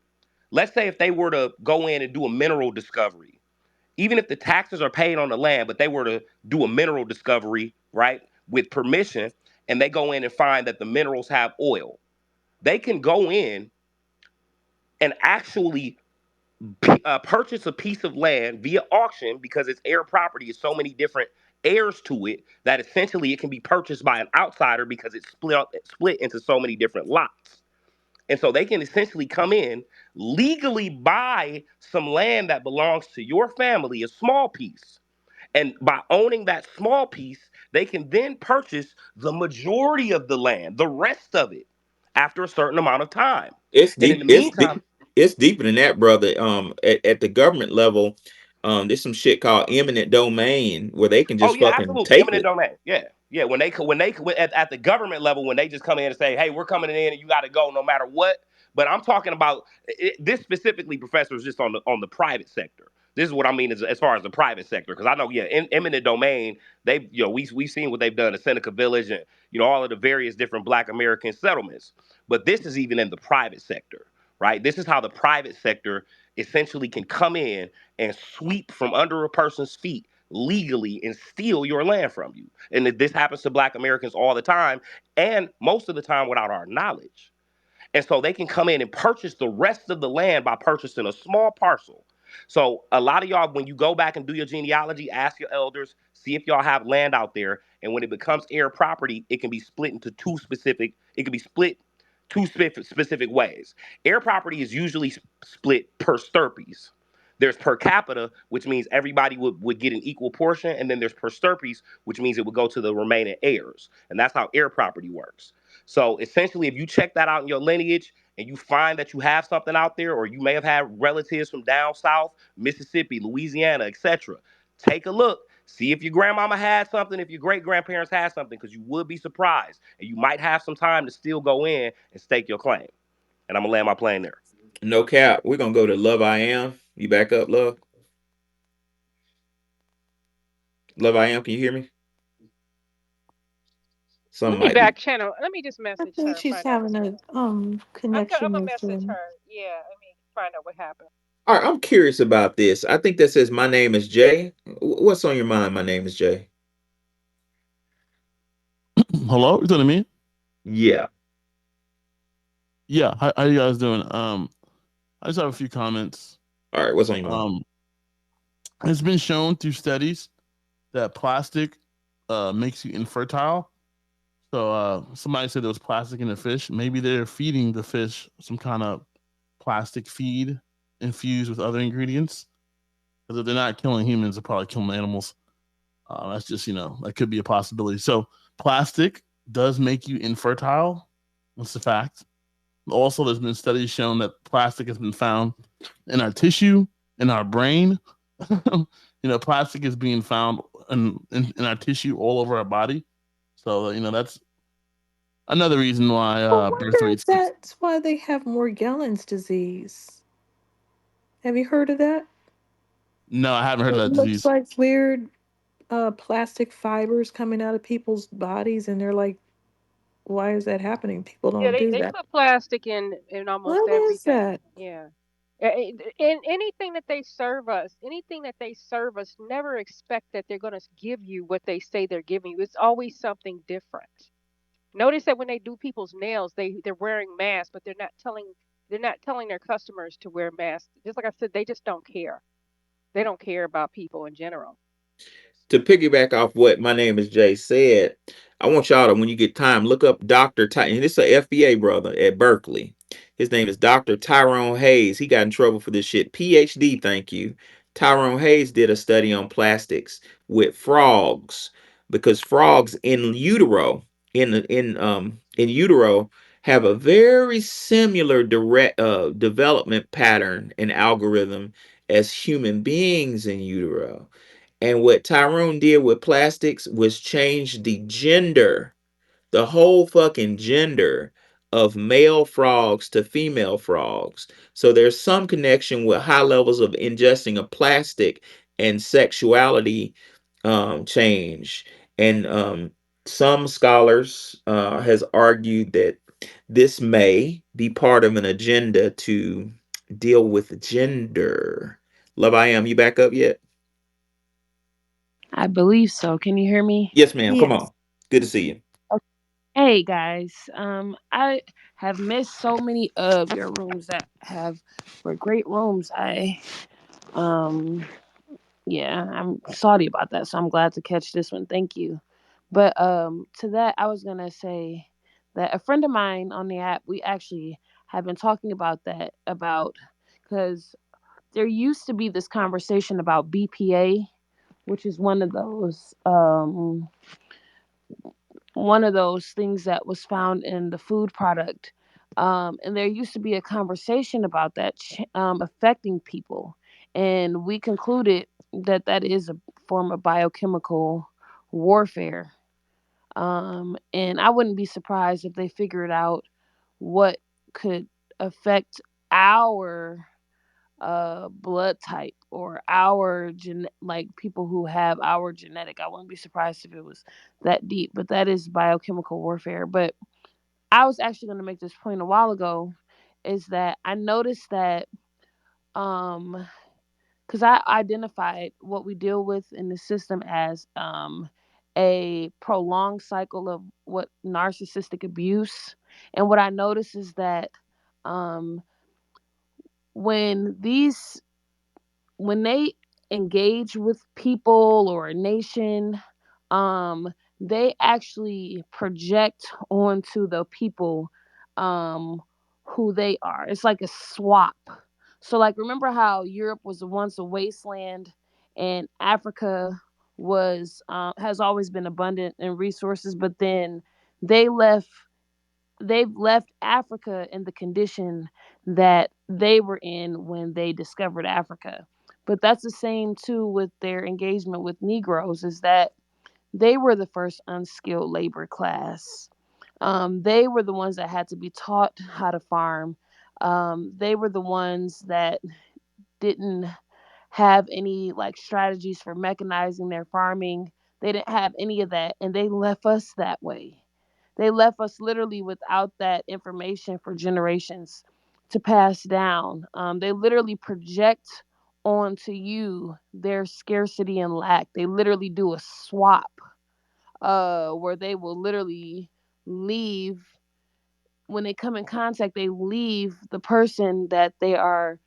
let's say if they were to go in and do a mineral discovery, even if the taxes are paid on the land, but they were to do a mineral discovery, right, with permission, and they go in and find that the minerals have oil, they can go in and actually purchase a piece of land via auction because it's heir property. Is so many different heirs to it that essentially it can be purchased by an outsider because it's split into so many different lots. And so they can essentially come in, legally buy some land that belongs to your family, a small piece. And by owning that small piece, they can then purchase the majority of the land, the rest of it, after a certain amount of time. It's And in deep. the meantime, It's deeper than that, brother. At the government level, there's some shit called eminent domain where they can oh just yeah, fucking absolutely. take Eminent it. domain. Yeah. Yeah. At the government level, when they just come in and say, hey, we're coming in and you got to go no matter what. But I'm talking about this specifically, Professor, is just on the private sector. This is what I mean as far as the private sector, because I know, yeah, in eminent domain, they, we've seen what they've done in Seneca Village and all of the various different Black American settlements. But this is even in the private sector, right? This is how the private sector essentially can come in and sweep from under a person's feet legally and steal your land from you. And this happens to Black Americans all the time, and most of the time without our knowledge. And so they can come in and purchase the rest of the land by purchasing a small parcel. So a lot of y'all, when you go back and do your genealogy, ask your elders, see if y'all have land out there. And when it becomes heir property, it can be split into it can be split two specific ways. Heir property is usually split per stirpes. There's per capita, which means everybody would get an equal portion, and then there's per stirpes, which means it would go to the remaining heirs. And that's how heir property works. So essentially, if you check that out in your lineage and you find that you have something out there, or you may have had relatives from down south, Mississippi, Louisiana, etc., take a look. See if your grandmama had something, if your great grandparents had something, because you would be surprised. And you might have some time to still go in and stake your claim. And I'm going to land my plane there. No cap. We're gonna go to Love I Am. You back up, love? Love, I am. Can you hear me? Some Let me might be. back channel. Let me just I message think her and she's find out having what's going a on. I'm connection gonna message issue. her. Yeah, let me find out what happened. All right, I'm curious about this. I think that says my name is Jay. What's on your mind? My name is Jay. Hello, you talking to me? Yeah. Yeah. How you guys doing? I just have a few comments. All right, what's on your mind? Um, it's been shown through studies that plastic makes you infertile. So somebody said there was plastic in the fish. Maybe they're feeding the fish some kind of plastic feed infused with other ingredients. Because if they're not killing humans, they're probably killing animals. That's just that could be a possibility. So plastic does make you infertile. That's a fact. Also, there's been studies showing that plastic has been found in our tissue, in our brain. Plastic is being found in our tissue all over our body. So, that's another reason why I birth wonder rates. if that's why they have Morgellons disease. Have you heard of that? No, I haven't heard of It that looks disease. like weird plastic fibers coming out of people's bodies, and they're like, why is that happening? People Yeah, don't they do they that. put plastic in almost What is everything. that? Yeah. And anything that they serve us, anything that they serve us, never expect that they're going to give you what they say they're giving you. It's always something different. Notice that when they do people's nails, they're wearing masks, but they're not telling their customers to wear masks. Just like I said, they just don't care. They don't care about people in general. To piggyback off what my name is Jay said, I want y'all to, when you get time, look up Dr. Ty, and this is a FBA brother at Berkeley. His name is Dr. Tyrone Hayes. He got in trouble for this shit. PhD, thank you. Tyrone Hayes did a study on plastics with frogs because frogs in utero, in utero, have a very similar direct development pattern and algorithm as human beings in utero. And what Tyrone did with plastics was change the gender, the whole fucking gender of male frogs to female frogs. So there's some connection with high levels of ingesting of plastic and sexuality change. And some scholars has argued that this may be part of an agenda to deal with gender. Love, I am. You back up yet? I believe so. Can you hear me? Yes, ma'am. Come Yes. on. Good to see you. Okay. Hey guys, I have missed so many of your rooms that have were great rooms. Um, yeah, I'm sorry about that. So I'm glad to catch this one. Thank you. But to that, I was gonna say that a friend of mine on the app, we actually have been talking about that because there used to be this conversation about BPA, which is one of those things that was found in the food product. And there used to be a conversation about that affecting people. And we concluded that that is a form of biochemical warfare. And I wouldn't be surprised if they figured out what could affect our blood type or like people who have our genetic. I wouldn't be surprised if it was that deep, but that is biochemical warfare. But I was actually going to make this point a while ago is that I noticed that um because I identified what we deal with in the system as a prolonged cycle of what narcissistic abuse. And what I noticed is that um when these when they engage with people or a nation, um, they actually project onto the people um, who they are. It's like a swap. So, like, remember how Europe was once a wasteland, and Africa was has always been abundant in resources, but then they left they've left Africa in the condition that they were in when they discovered Africa. But that's the same too with their engagement with Negroes, is that they were the first unskilled labor class. They were the ones that had to be taught how to farm. They were the ones that didn't have any like strategies for mechanizing their farming. They didn't have any of that, and they left us that way. They left us literally without that information for generations to pass down. They literally project onto you their scarcity and lack. They literally do a swap, where they will literally leave when they come in contact. They leave the person that they are,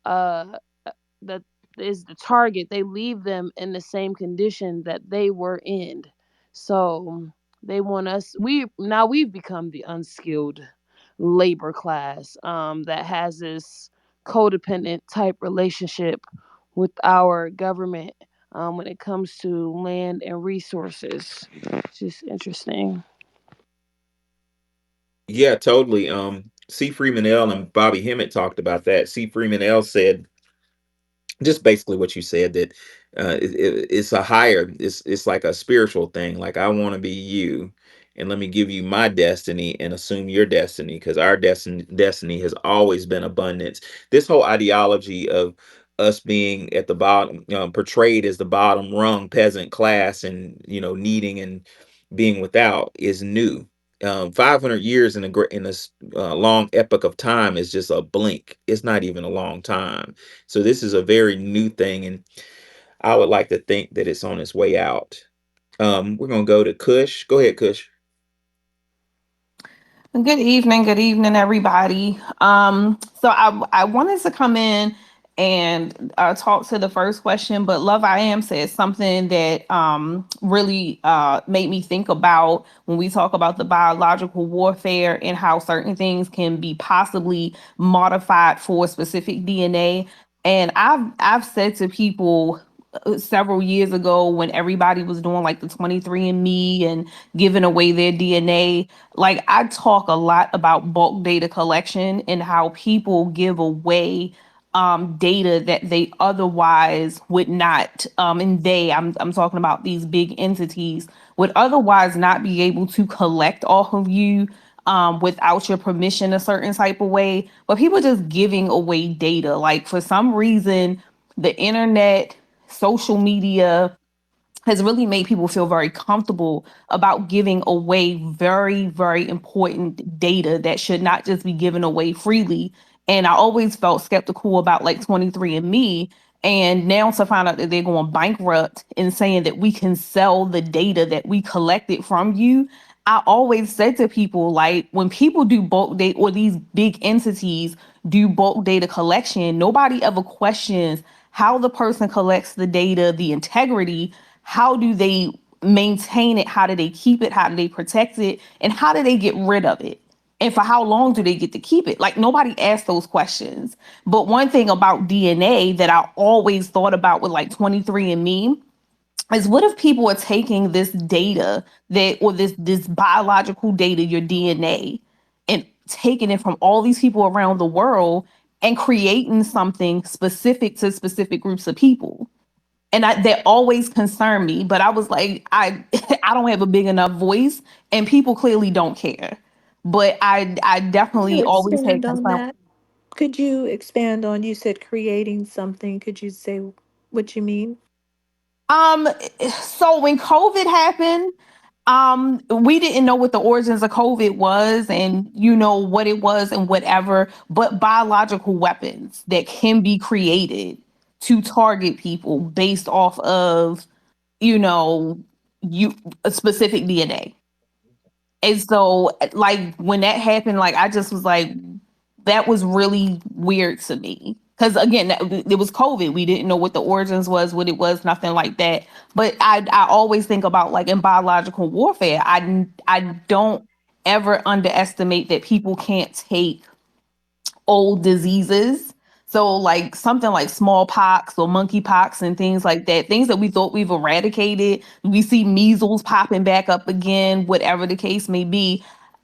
uh, that is the target. They leave them in the same condition that they were in. So they want us. We've become the unskilled labor class, that has this codependent type relationship with our government, when it comes to land and resources. It's just interesting. Yeah, totally. C. Freeman L. and Bobby Hemmett talked about that. C. Freeman L. said just basically what you said, that it's a higher, it's like a spiritual thing. Like, I want to be you, and let me give you my destiny and assume your destiny, because our destiny has always been abundance. This whole ideology of us being at the bottom, portrayed as the bottom rung peasant class, and needing and being without, is new. 500 years in a long epoch of time is just a blink. It's not even a long time. So this is a very new thing, and I would like to think that it's on its way out. We're gonna go to Kush. Go ahead, Kush. Good evening, everybody. So I wanted to come in and talk to the first question, but Love I Am said something that really made me think about when we talk about the biological warfare and how certain things can be possibly modified for specific DNA. And I've said to people several years ago, when everybody was doing like the 23andMe and giving away their DNA, like, I talk a lot about bulk data collection and how people give away data that they otherwise would not, and I'm talking about these big entities, would otherwise not be able to collect off of you without your permission a certain type of way. But people just giving away data, like, for some reason, the internet, social media has really made people feel very comfortable about giving away very, very important data that should not just be given away freely. And I always felt skeptical about like 23andMe. And now to find out that they're going bankrupt and saying that we can sell the data that we collected from you. I always said to people, like, when people do bulk data, or these big entities do bulk data collection, nobody ever questions how the person collects the data, the integrity. How do they maintain it? How do they keep it? How do they protect it? And how do they get rid of it? And for how long do they get to keep it? Like, nobody asked those questions. But one thing about DNA that I always thought about with like 23andMe is, what if people are taking this data, that, or this biological data, your DNA, and taking it from all these people around the world and creating something specific to specific groups of people? And that always concerned me, but I was like, I I don't have a big enough voice, and people clearly don't care. But I Can you definitely always had expand on concern. that? Could you expand on, you said creating something. Could you say what you mean? um so when COVID happened, we didn't know what the origins of COVID was, and what it was and whatever, but biological weapons that can be created to target people based off of, you know you a specific DNA. And so, like, when that happened, like, I just was like, that was really weird to me. Because again, it was COVID. We didn't know what the origins was, what it was, nothing like that. But I always think about, like, in biological warfare, I don't ever underestimate that people can't take old diseases. So, like, something like smallpox or monkeypox and things like that, things that we thought we've eradicated, we see measles popping back up again, whatever the case may be.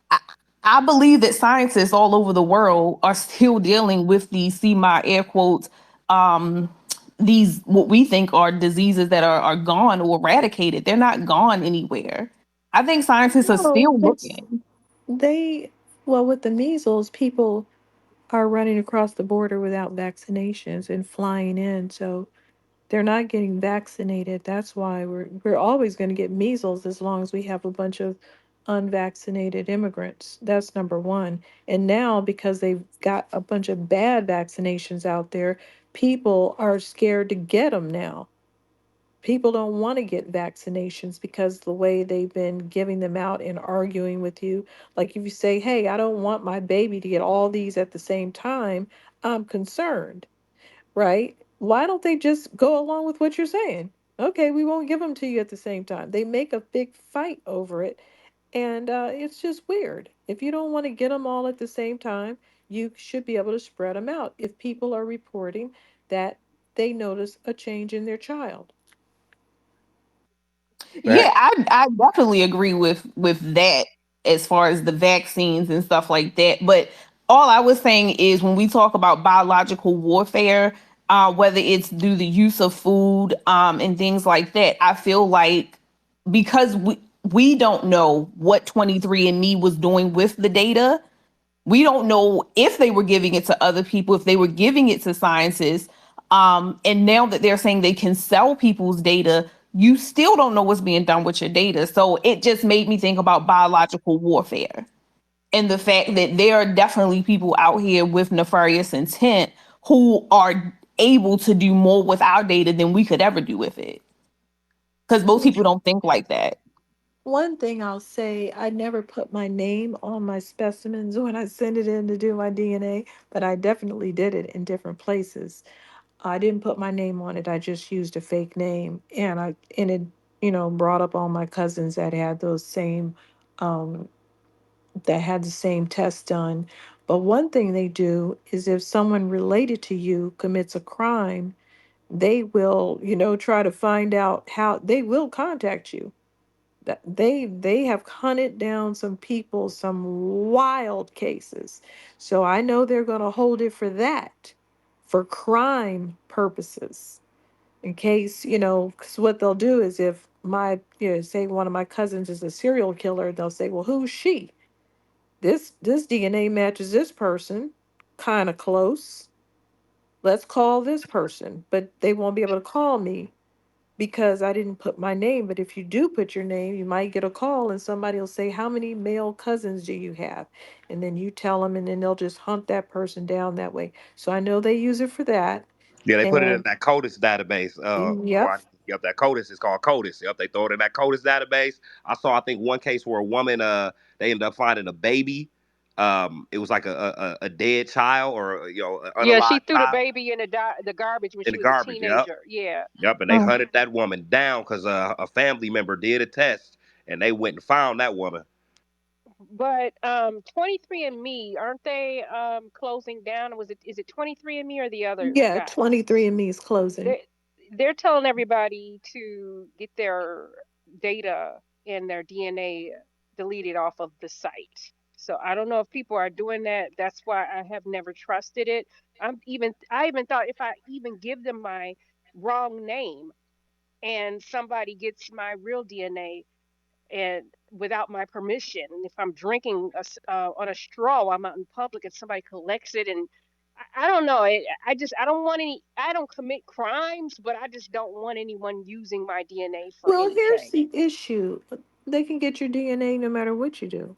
I, I believe that scientists all over the world are still dealing with these, see my air quotes, um, these, what we think are diseases that are gone or eradicated. They're not gone anywhere. I think scientists are No, still that's looking. they. Well, with the measles, people. are running across the border without vaccinations and flying in. So they're not getting vaccinated. That's why we're always going to get measles as long as we have a bunch of unvaccinated immigrants. That's number one. And now because they've got a bunch of bad vaccinations out there, people are scared to get them now. People don't want to get vaccinations because the way they've been giving them out and arguing with you. Like if you say, "Hey, I don't want my baby to get all these at the same time," I'm concerned, right? Why don't they just go along with what you're saying? Okay, we won't give them to you at the same time. They make a big fight over it, and it's just weird. If you don't want to get them all at the same time, you should be able to spread them out. If people are reporting that they notice a change in their child. Yeah, Fact. I definitely agree with that as far as the vaccines and stuff like that. But all I was saying is when we talk about biological warfare, whether it's through the use of food and things like that, I feel like because we don't know what 23andMe was doing with the data, we don't know if they were giving it to other people, if they were giving it to scientists. And now that they're saying they can sell people's data, you still don't know what's being done with your data. So it just made me think about biological warfare and the fact that there are definitely people out here with nefarious intent who are able to do more with our data than we could ever do with it. Because most Well, people don't think like that. one thing I'll say, I never put my name on my specimens when I send it in to do my DNA, but I definitely did it in different places. I didn't put my name on it. I just used a fake name, and it, brought up all my cousins that had those same, um, that had the same test done. But one thing they do is if someone related to you commits a crime, they will, try to find out how they will contact you. That they have hunted down some people, some wild cases. So I know they're going to hold it for that, for crime purposes. In case, because what they'll do is if say one of my cousins is a serial killer, they'll say, well, who's she? This DNA matches this person, kind of close. Let's call this person, but they won't be able to call me because I didn't put my name. But if you do put your name, you might get a call and somebody will say, how many male cousins do you have? And then you tell them, and then they'll just hunt that person down that way. So I know they use it for that. Yeah, they put it in And that CODIS database. yep, Ronnie. Yep, that CODIS is called CODIS. Yep, they throw it in that CODIS database. I saw, I think, one case where a woman, they ended up finding a baby. It was like a dead child or an Yeah, she unalive threw the child baby in the garbage when in she the was a garbage. Yep, teenager. Yeah. yep, and they Mm. hunted that woman down because a family member did a test and they went and found that woman. But 23andMe, aren't they closing down? Was it is it 23andMe or the other yeah, guy? 23andMe is closing. They they're telling everybody to get their data and their DNA deleted off of the site. So I don't know if people are doing that. That's why I have never trusted it. I even thought if I even give them my wrong name and somebody gets my real DNA and without my permission, and if I'm drinking on a straw, I'm out in public and somebody collects it, and I don't know. I don't want any. I don't commit crimes, but I just don't want anyone using my DNA for Well, here's anything. the issue. They can get your DNA no matter what you do.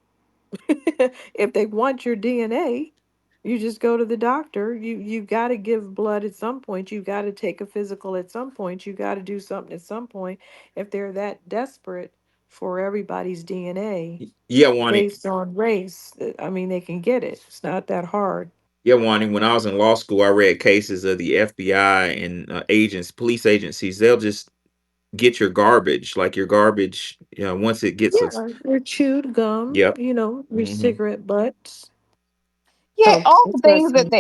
If they want your DNA, you just go to the doctor. You got to give blood at some point. You got to take a physical at some point. You got to do something at some point. If they're that desperate for everybody's DNA Yeah, Wani. based on race, I mean, they can get it. It's not that hard. Yeah, Wani. When I was in law school, I read cases of the FBI and agents, police agencies. They'll just get your garbage, like your garbage. Once it gets a. Yeah, your chewed gum, Yep. your Hmm. cigarette butts. Yeah, Oh, all the things trust me.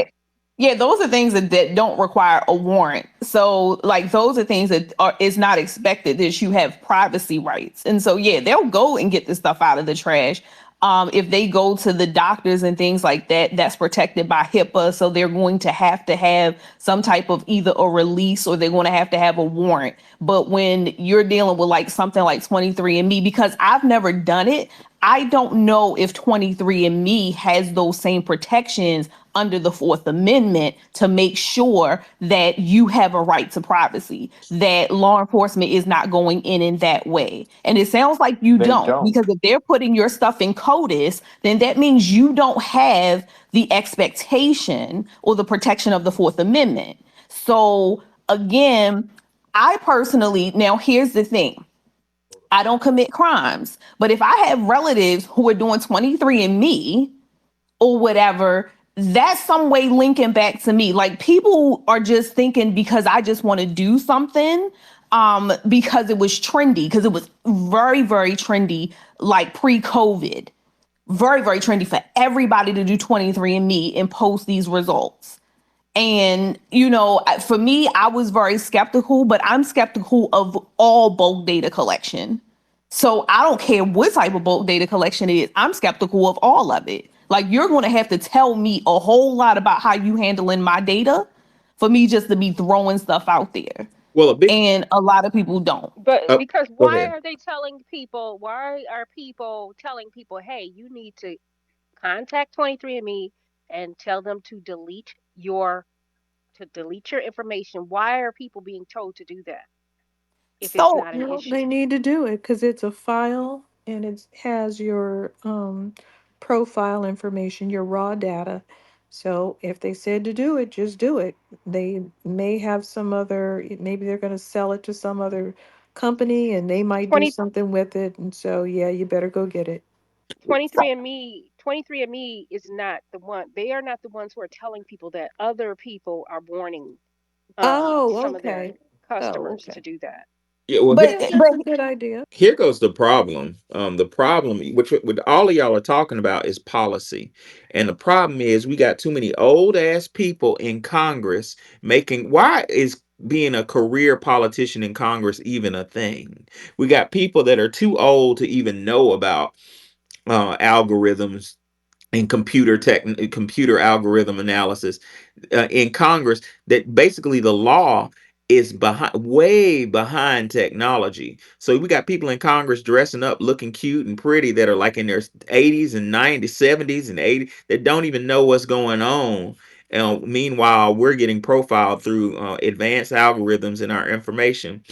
yeah, those are things that don't require a warrant. So like those are things that are is not expected that you have privacy rights. And so yeah, they'll go and get the stuff out of the trash. If they go to the doctors and things like that, that's protected by HIPAA. So they're going to have some type of either a release or they're going to have a warrant. But when you're dealing with like something like 23andMe, because I've never done it, I don't know if 23andMe has those same protections under the Fourth Amendment to make sure that you have a right to privacy, that law enforcement is not going in that way. And it sounds like you They don't, don't. because if they're putting your stuff in CODIS, then that means you don't have the expectation or the protection of the Fourth Amendment. So again, I personally, now here's the thing. I don't commit crimes, but if I have relatives who are doing 23andMe or whatever, that's some way linking back to me. Like, people are just thinking because I just want to do something, because it was trendy, because it was very, very trendy, like pre-COVID. Very, very trendy for everybody to do 23andMe and post these results. And, for me, I was very skeptical, but I'm skeptical of all bulk data collection. So I don't care what type of bulk data collection it is. I'm skeptical of all of it. Like, you're going to have to tell me a whole lot about how you handling my data for me just to be throwing stuff out there. Well, a big And a lot of people don't. But oh, because go why ahead. are they telling people, why are people telling people, hey, you need to contact 23andMe and tell them to delete your information? Why are people being told to do that if it's So not an Well, issue? they need to do it because it's a file and it has your profile information, your raw data. So if they said to do it, just do it. They may have some other, maybe they're going to sell it to some other company and they might do 20 something with it. And so, yeah, you better go get it. 23andMe is not the one. They are not the ones who are telling people that. Other people are warning Oh, some of their okay. Oh, customers okay. to do that. Yeah, well, but Yeah, but that's a good idea. here goes the problem. The problem, which what all of y'all are talking about, is policy, and the problem is we got too many old ass people in Congress making. Why is being a career politician in Congress even a thing? We got people that are too old to even know about algorithms and computer algorithm analysis in Congress, that basically the law is behind, way behind technology. So we got people in Congress dressing up, looking cute and pretty, that are like in their 80s and 90s, 70s and 80s, that don't even know what's going on. And meanwhile, we're getting profiled through advanced algorithms and our information.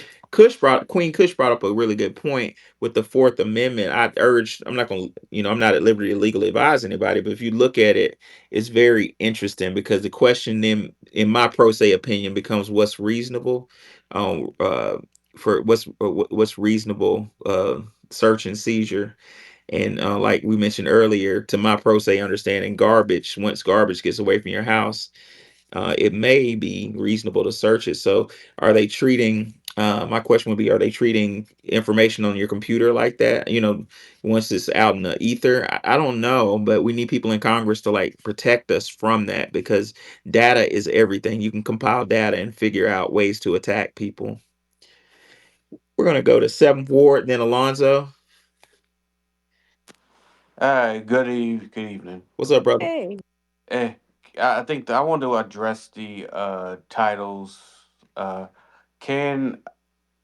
Queen Kush brought up a really good point with the Fourth Amendment. I urge, I'm not going to, I'm not at liberty to legally advise anybody, but if you look at it, it's very interesting, because the question in my pro se opinion becomes what's reasonable, um, uh, for what's reasonable search and seizure. And like we mentioned earlier, to my pro se understanding, once garbage gets away from your house, it may be reasonable to search it. So, are they treating? My question would be: are they treating information on your computer like that? Once it's out in the ether, I don't know, but we need people in Congress to like protect us from that, because data is everything. You can compile data and figure out ways to attack people. We're gonna go to Seventh Ward, then Alonzo. Hi, good evening. What's up, brother? Hey, Eh, I think I want to address the titles. Uh, can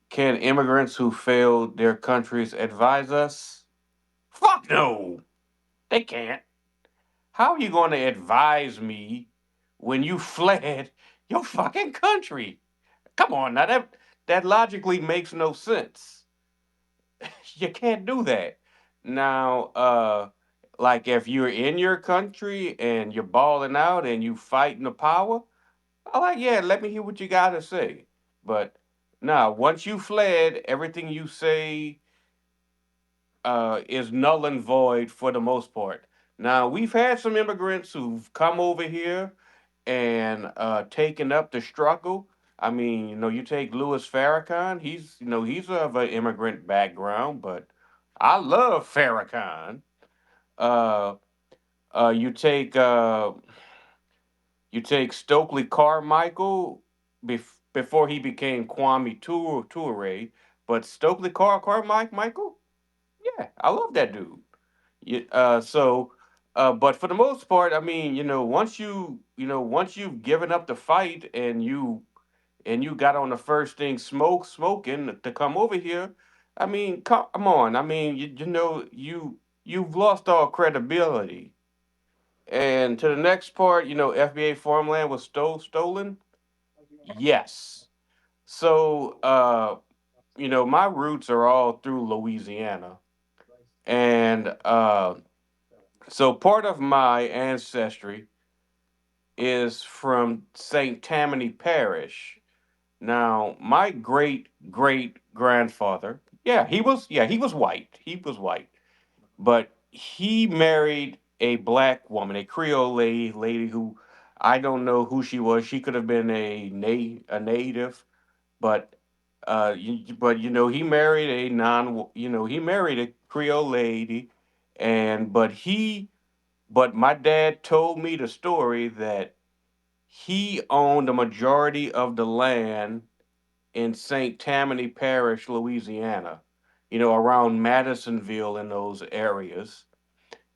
can immigrants who failed their countries advise us? Fuck no, they can't. How are you going to advise me when you fled your fucking country? Come on, now that logically makes no sense. You can't do that. Now, like if you're in your country and you're balling out and you fighting the power, I'm like, yeah, let me hear what you gotta say. But now, once you fled, everything you say is null and void for the most part. Now, we've had some immigrants who've come over here and taken up the struggle. I mean, you take Louis Farrakhan. He's of an immigrant background, but I love Farrakhan. Uh, you take Stokely Carmichael before he became Kwame Toure, but Stokely Carmichael, yeah, I love that dude. Yeah, but for the most part, I mean, once you've given up the fight and you got on the first thing smoking to come over here, I mean, come on, I mean, you've lost all credibility. And to the next part, FBA farmland was stolen. Yes. So, my roots are all through Louisiana, and so part of my ancestry is from Saint Tammany Parish. Now, my great great grandfather, he was white. He was white. But he married a black woman, a Creole lady who I don't know who she was. She could have been a native, but he married a he married a Creole lady, and but my dad told me the story that he owned a majority of the land in St. Tammany Parish, Louisiana, around Madisonville in those areas.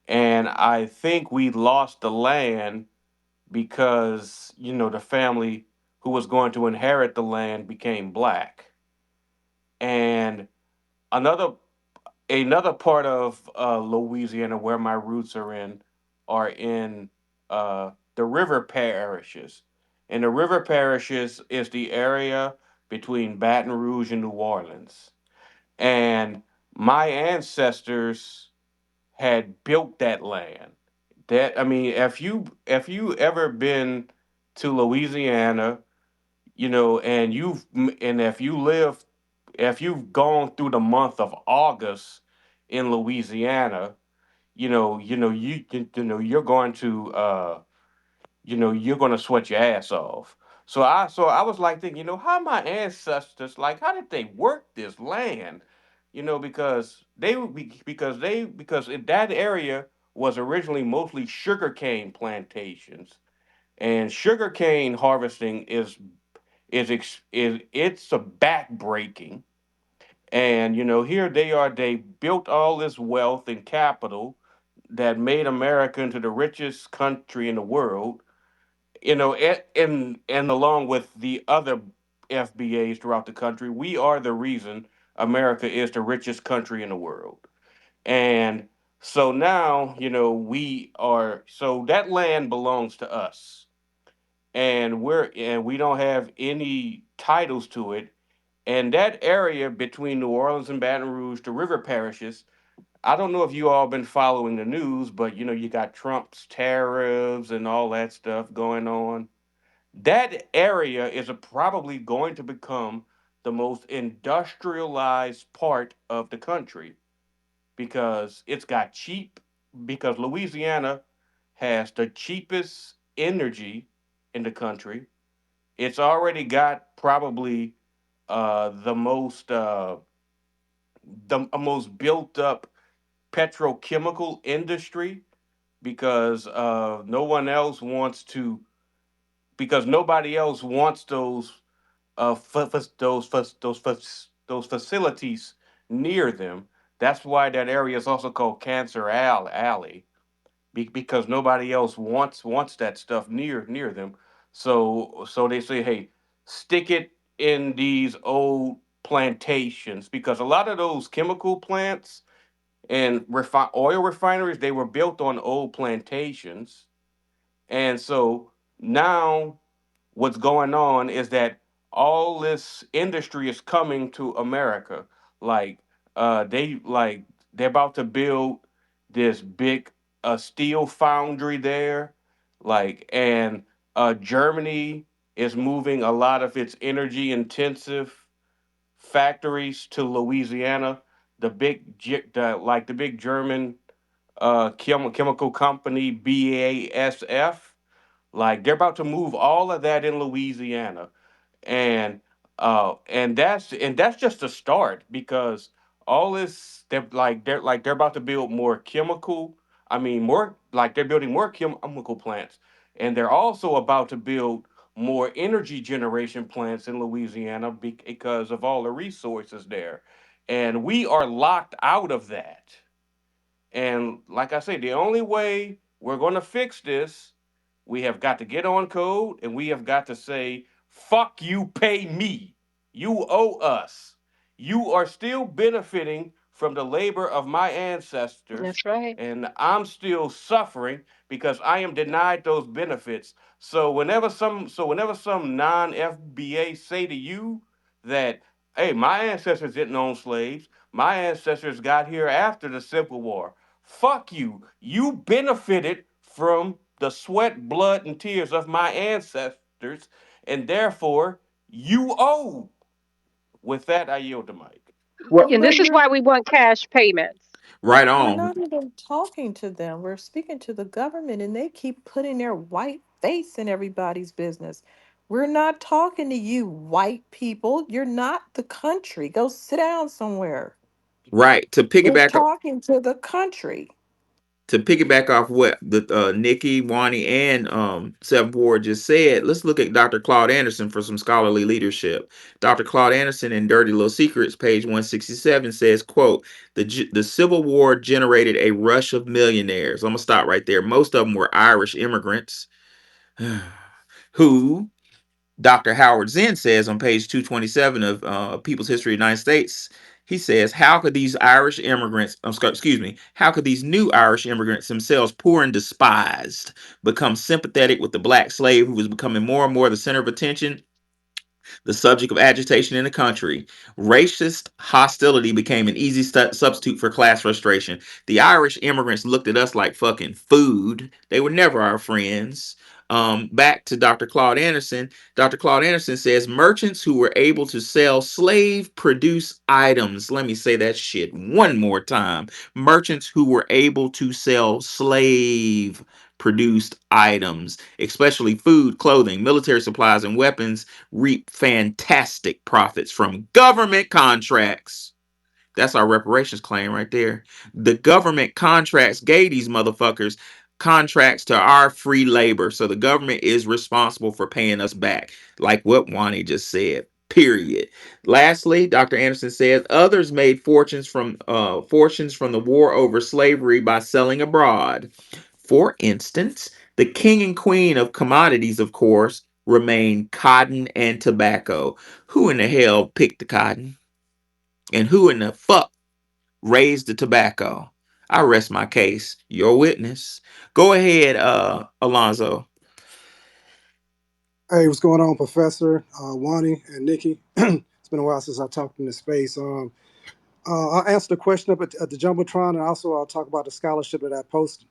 And I think we lost the land because, the family who was going to inherit the land became black. And another another part of Louisiana where my roots are in the river parishes. And the river parishes is the area between Baton Rouge and New Orleans. And my ancestors had built that land. That I mean, if you ever been to Louisiana, and if you've gone through the month of August in Louisiana, you're going to you're going to sweat your ass off. So I was like thinking, how my ancestors, like, how did they work this land? Because in that area was originally mostly sugarcane plantations, and sugarcane harvesting is it's a back breaking. And here they are, they built all this wealth and capital that made America into the richest country in the world, and along with the other FBAs throughout the country, we are the reason America is the richest country in the world. And so now, so that land belongs to us, and we don't have any titles to it. And that area between New Orleans and Baton Rouge, the river parishes, I don't know if you all been following the news, but you got Trump's tariffs and all that stuff going on. That area is probably going to become the most industrialized part of the country because it's got cheap, because Louisiana has the cheapest energy in the country. It's already got probably the most built up petrochemical industry because nobody else wants those facilities near them. That's why that area is also called Cancer Alley, because nobody else wants that stuff near them. So they say, hey, stick it in these old plantations, because a lot of those chemical plants and oil refineries, they were built on old plantations. And so now what's going on is that all this industry is coming to America. Like they're about to build this big steel foundry there. And Germany is moving a lot of its energy intensive factories to Louisiana. The big German chemical company BASF, like they're about to move all of that in Louisiana. And that's just a start, because all this they're about to build more chemical. I mean, more like they're building more chemical plants, and they're also about to build more energy generation plants in Louisiana because of all the resources there. And we are locked out of that. And like I say, the only way we're going to fix this, we have got to get on code, and we have got to say, fuck you, pay me. You owe us. You are still benefiting from the labor of my ancestors, That's right. and I'm still suffering because I am denied those benefits. So whenever some non-FBA say to you that, hey, my ancestors didn't own slaves, my ancestors got here after the Civil War. Fuck you. You benefited from the sweat, blood, and tears of my ancestors, and therefore you owe. With that, I yield the mic. Well, And But this is you're why we want cash payments. right we're on. not even talking to them. We're speaking to the government, and they keep putting their white face in everybody's business. We're not talking to you, white people. You're not the country. Go sit down somewhere. Right. We're talking to the country. To piggyback off what the Nikki, Wani, and Seventh Ward just said, let's look at Dr. Claude Anderson for some scholarly leadership. Dr. Claude Anderson in Dirty Little Secrets, page 167, says, quote, the Civil War generated a rush of millionaires. I'm gonna stop right there. Most of them were Irish immigrants who Dr. Howard Zinn says on page 227 of People's History of the United States, he says, how could these Irish immigrants, excuse me, how could these new Irish immigrants, themselves poor and despised, become sympathetic with the black slave who was becoming more and more the center of attention, the subject of agitation in the country? Racist hostility became an easy substitute for class frustration. The Irish immigrants looked at us like fucking food. They were never our friends. Back to Dr. Claude Anderson. Dr. Claude Anderson says merchants who were able to sell slave produced items. Let me say that shit one more time. Merchants who were able to sell slave produced items, especially food, clothing, military supplies, and weapons, reap fantastic profits from government contracts. That's our reparations claim right there. The government contracts gave these motherfuckers contracts to our free labor. So the government is responsible for paying us back, like what Wani just said. Period. Lastly, Dr. Anderson says others made fortunes from the war over slavery by selling abroad. For instance, the king and queen of commodities, of course, remain cotton and tobacco. Who in the hell picked the cotton? And who in the fuck raised the tobacco? I rest my case. Your witness. Go ahead, Alonzo. Hey, what's going on, Professor Wani and Nikki? It's been a while since I talked in this space. I'll answer the question up at the Jumbotron, and also I'll talk about the scholarship that I posted.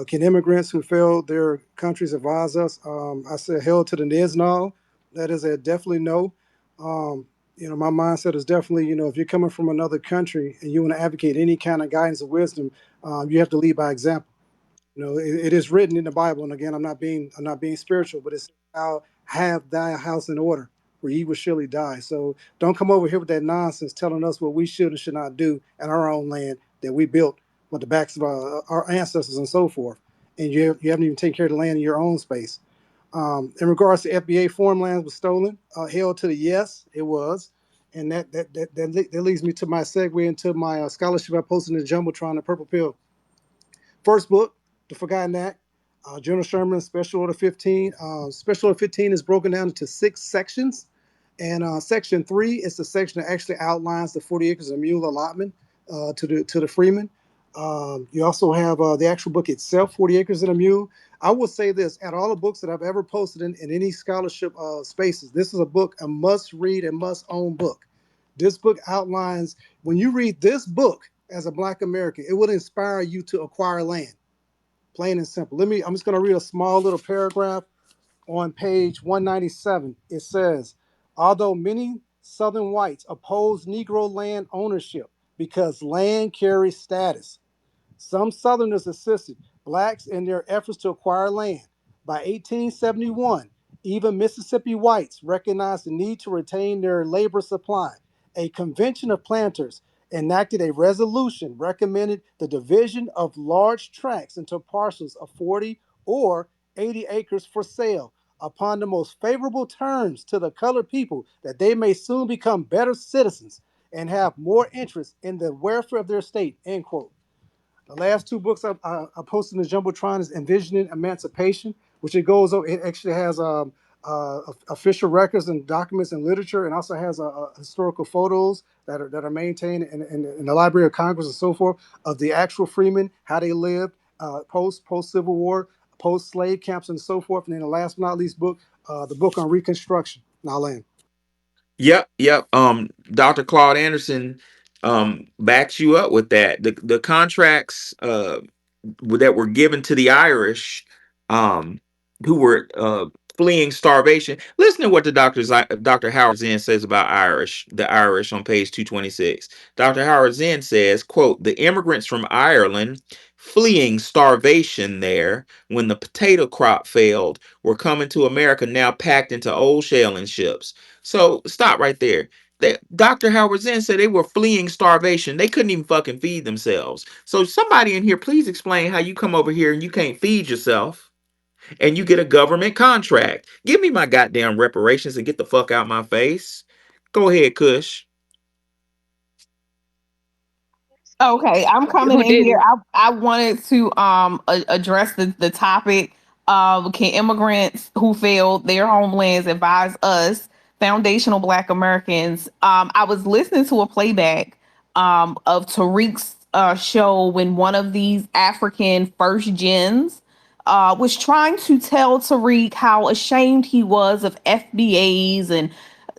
Can immigrants who failed their countries advise us? I said, hell to the NISNOL. That is a definitely no. My mindset is definitely, if you're coming from another country and you want to advocate any kind of guidance or wisdom, you have to lead by example. It is written in the Bible, and again, I'm not being spiritual, but it's how have thy house in order, where ye will surely die. So don't come over here with that nonsense telling us what we should and should not do in our own land that we built with the backs of our ancestors and so forth. And you haven't even taken care of the land in your own space. In regards to FBA farmland was stolen, held to the yes, it was. And that leads me to my segue into my scholarship I posted in the Jumbotron, the Purple Pill. First book, The Forgotten Act, General Sherman, Special Order 15. Special Order 15 is broken down into 6 sections. And Section 3 is the section that actually outlines the 40 acres of mule allotment to the freemen. You also have the actual book itself, 40 Acres and a Mule. I will say this, at all the books that I've ever posted in any scholarship spaces, this is a book, a must read and must own book. This book outlines, when you read this book as a Black American, it will inspire you to acquire land, plain and simple. I'm just going to read a small little paragraph on page 197. It says, although many Southern whites oppose Negro land ownership because land carries status, some Southerners assisted blacks in their efforts to acquire land. By 1871, even Mississippi whites recognized the need to retain their labor supply. A convention of planters enacted a resolution recommended the division of large tracts into parcels of 40 or 80 acres for sale upon the most favorable terms to the colored people, that they may soon become better citizens and have more interest in the welfare of their state, end quote. The last 2 books I posted in the Jumbotron is Envisioning Emancipation, which it goes over. It actually has official records and documents and literature, and also has historical photos that are maintained in the Library of Congress and so forth of the actual freemen, how they lived post Civil War, post slave camps, and so forth. And then the last but not least book, the book on Reconstruction. Now, land. Yep, yep. Dr. Claude Anderson backs you up with that. The contracts that were given to the Irish, um, who were fleeing starvation. Listen to what Dr. Howard Zinn says about the Irish on page 226. Dr. Howard Zinn says, quote, the immigrants from Ireland fleeing starvation there when the potato crop failed were coming to America now packed into old sailing ships. So stop right there. Dr. Howard Zinn said they were fleeing starvation. They couldn't even fucking feed themselves. So somebody in here, please explain how you come over here and you can't feed yourself and you get a government contract. Give me my goddamn reparations and get the fuck out my face. Go ahead, Kush. Okay, I'm coming Who in here. didn't? I wanted to address the topic of can immigrants who failed their homelands advise us foundational Black Americans. I was listening to a playback of Tariq's show when one of these African first gens was trying to tell Tariq how ashamed he was of FBAs and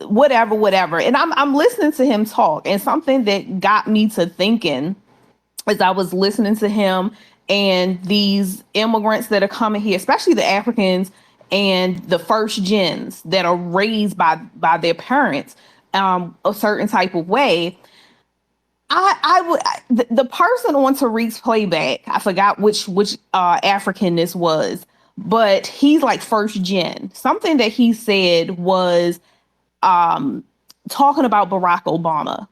whatever, whatever. And I'm listening to him talk, and something that got me to thinking as I was listening to him and these immigrants that are coming here, especially the Africans and the first gens that are raised by their parents a certain type of way. The person on Tariq's playback, I forgot which African this was, but he's like first gen. Something that he said was um talking about Barack Obama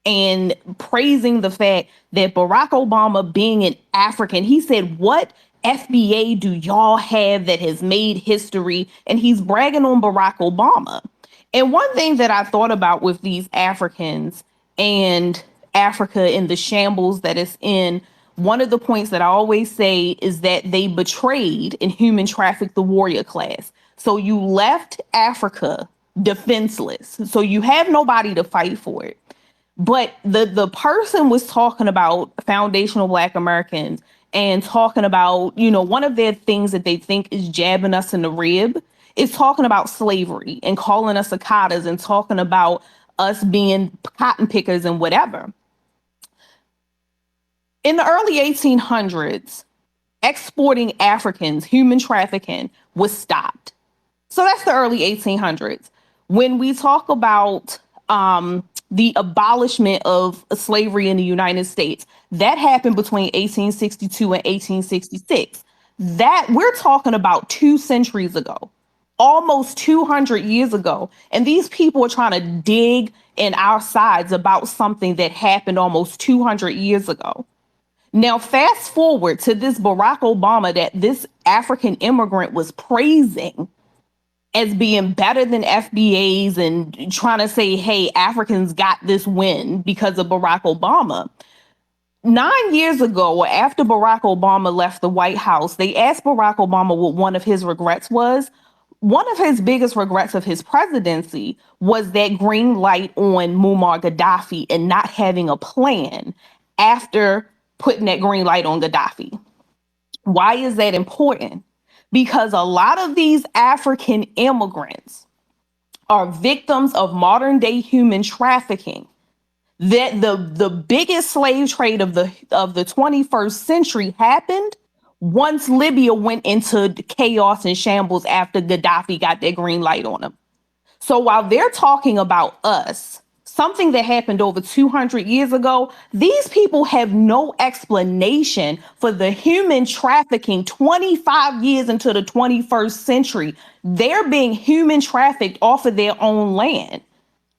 and praising the fact that Barack Obama being an African, he said, what FBA do y'all have that has made history? And he's bragging on Barack Obama. And one thing that I thought about with these Africans and Africa and the shambles that it's in, one of the points that I always say is that they betrayed and human trafficked the warrior class. So you left Africa defenseless. So you have nobody to fight for it. But the person was talking about foundational Black Americans and talking about, one of their things that they think is jabbing us in the rib is talking about slavery and calling us cicadas and talking about us being cotton pickers and whatever. In the early 1800s, exporting Africans, human trafficking, was stopped. So that's the early 1800s. When we talk about the abolishment of slavery in the United States, that happened between 1862 and 1866. That we're talking about 2 centuries ago, almost 200 years ago. And these people are trying to dig in our sides about something that happened almost 200 years ago. Now, fast forward to this Barack Obama that this African immigrant was praising as being better than FBAs and trying to say, hey, Africans got this win because of Barack Obama. 9 years ago, after Barack Obama left the White House, they asked Barack Obama what one of his regrets was. One of his biggest regrets of his presidency was that green light on Muammar Gaddafi and not having a plan after putting that green light on Gaddafi. Why is that important? Because a lot of these African immigrants are victims of modern day human trafficking. That the biggest slave trade of the 21st century happened once Libya went into chaos and shambles after Gaddafi got that green light on him. So while they're talking about us, something that happened over 200 years ago, these people have no explanation for the human trafficking 25 years into the 21st century. They're being human trafficked off of their own land,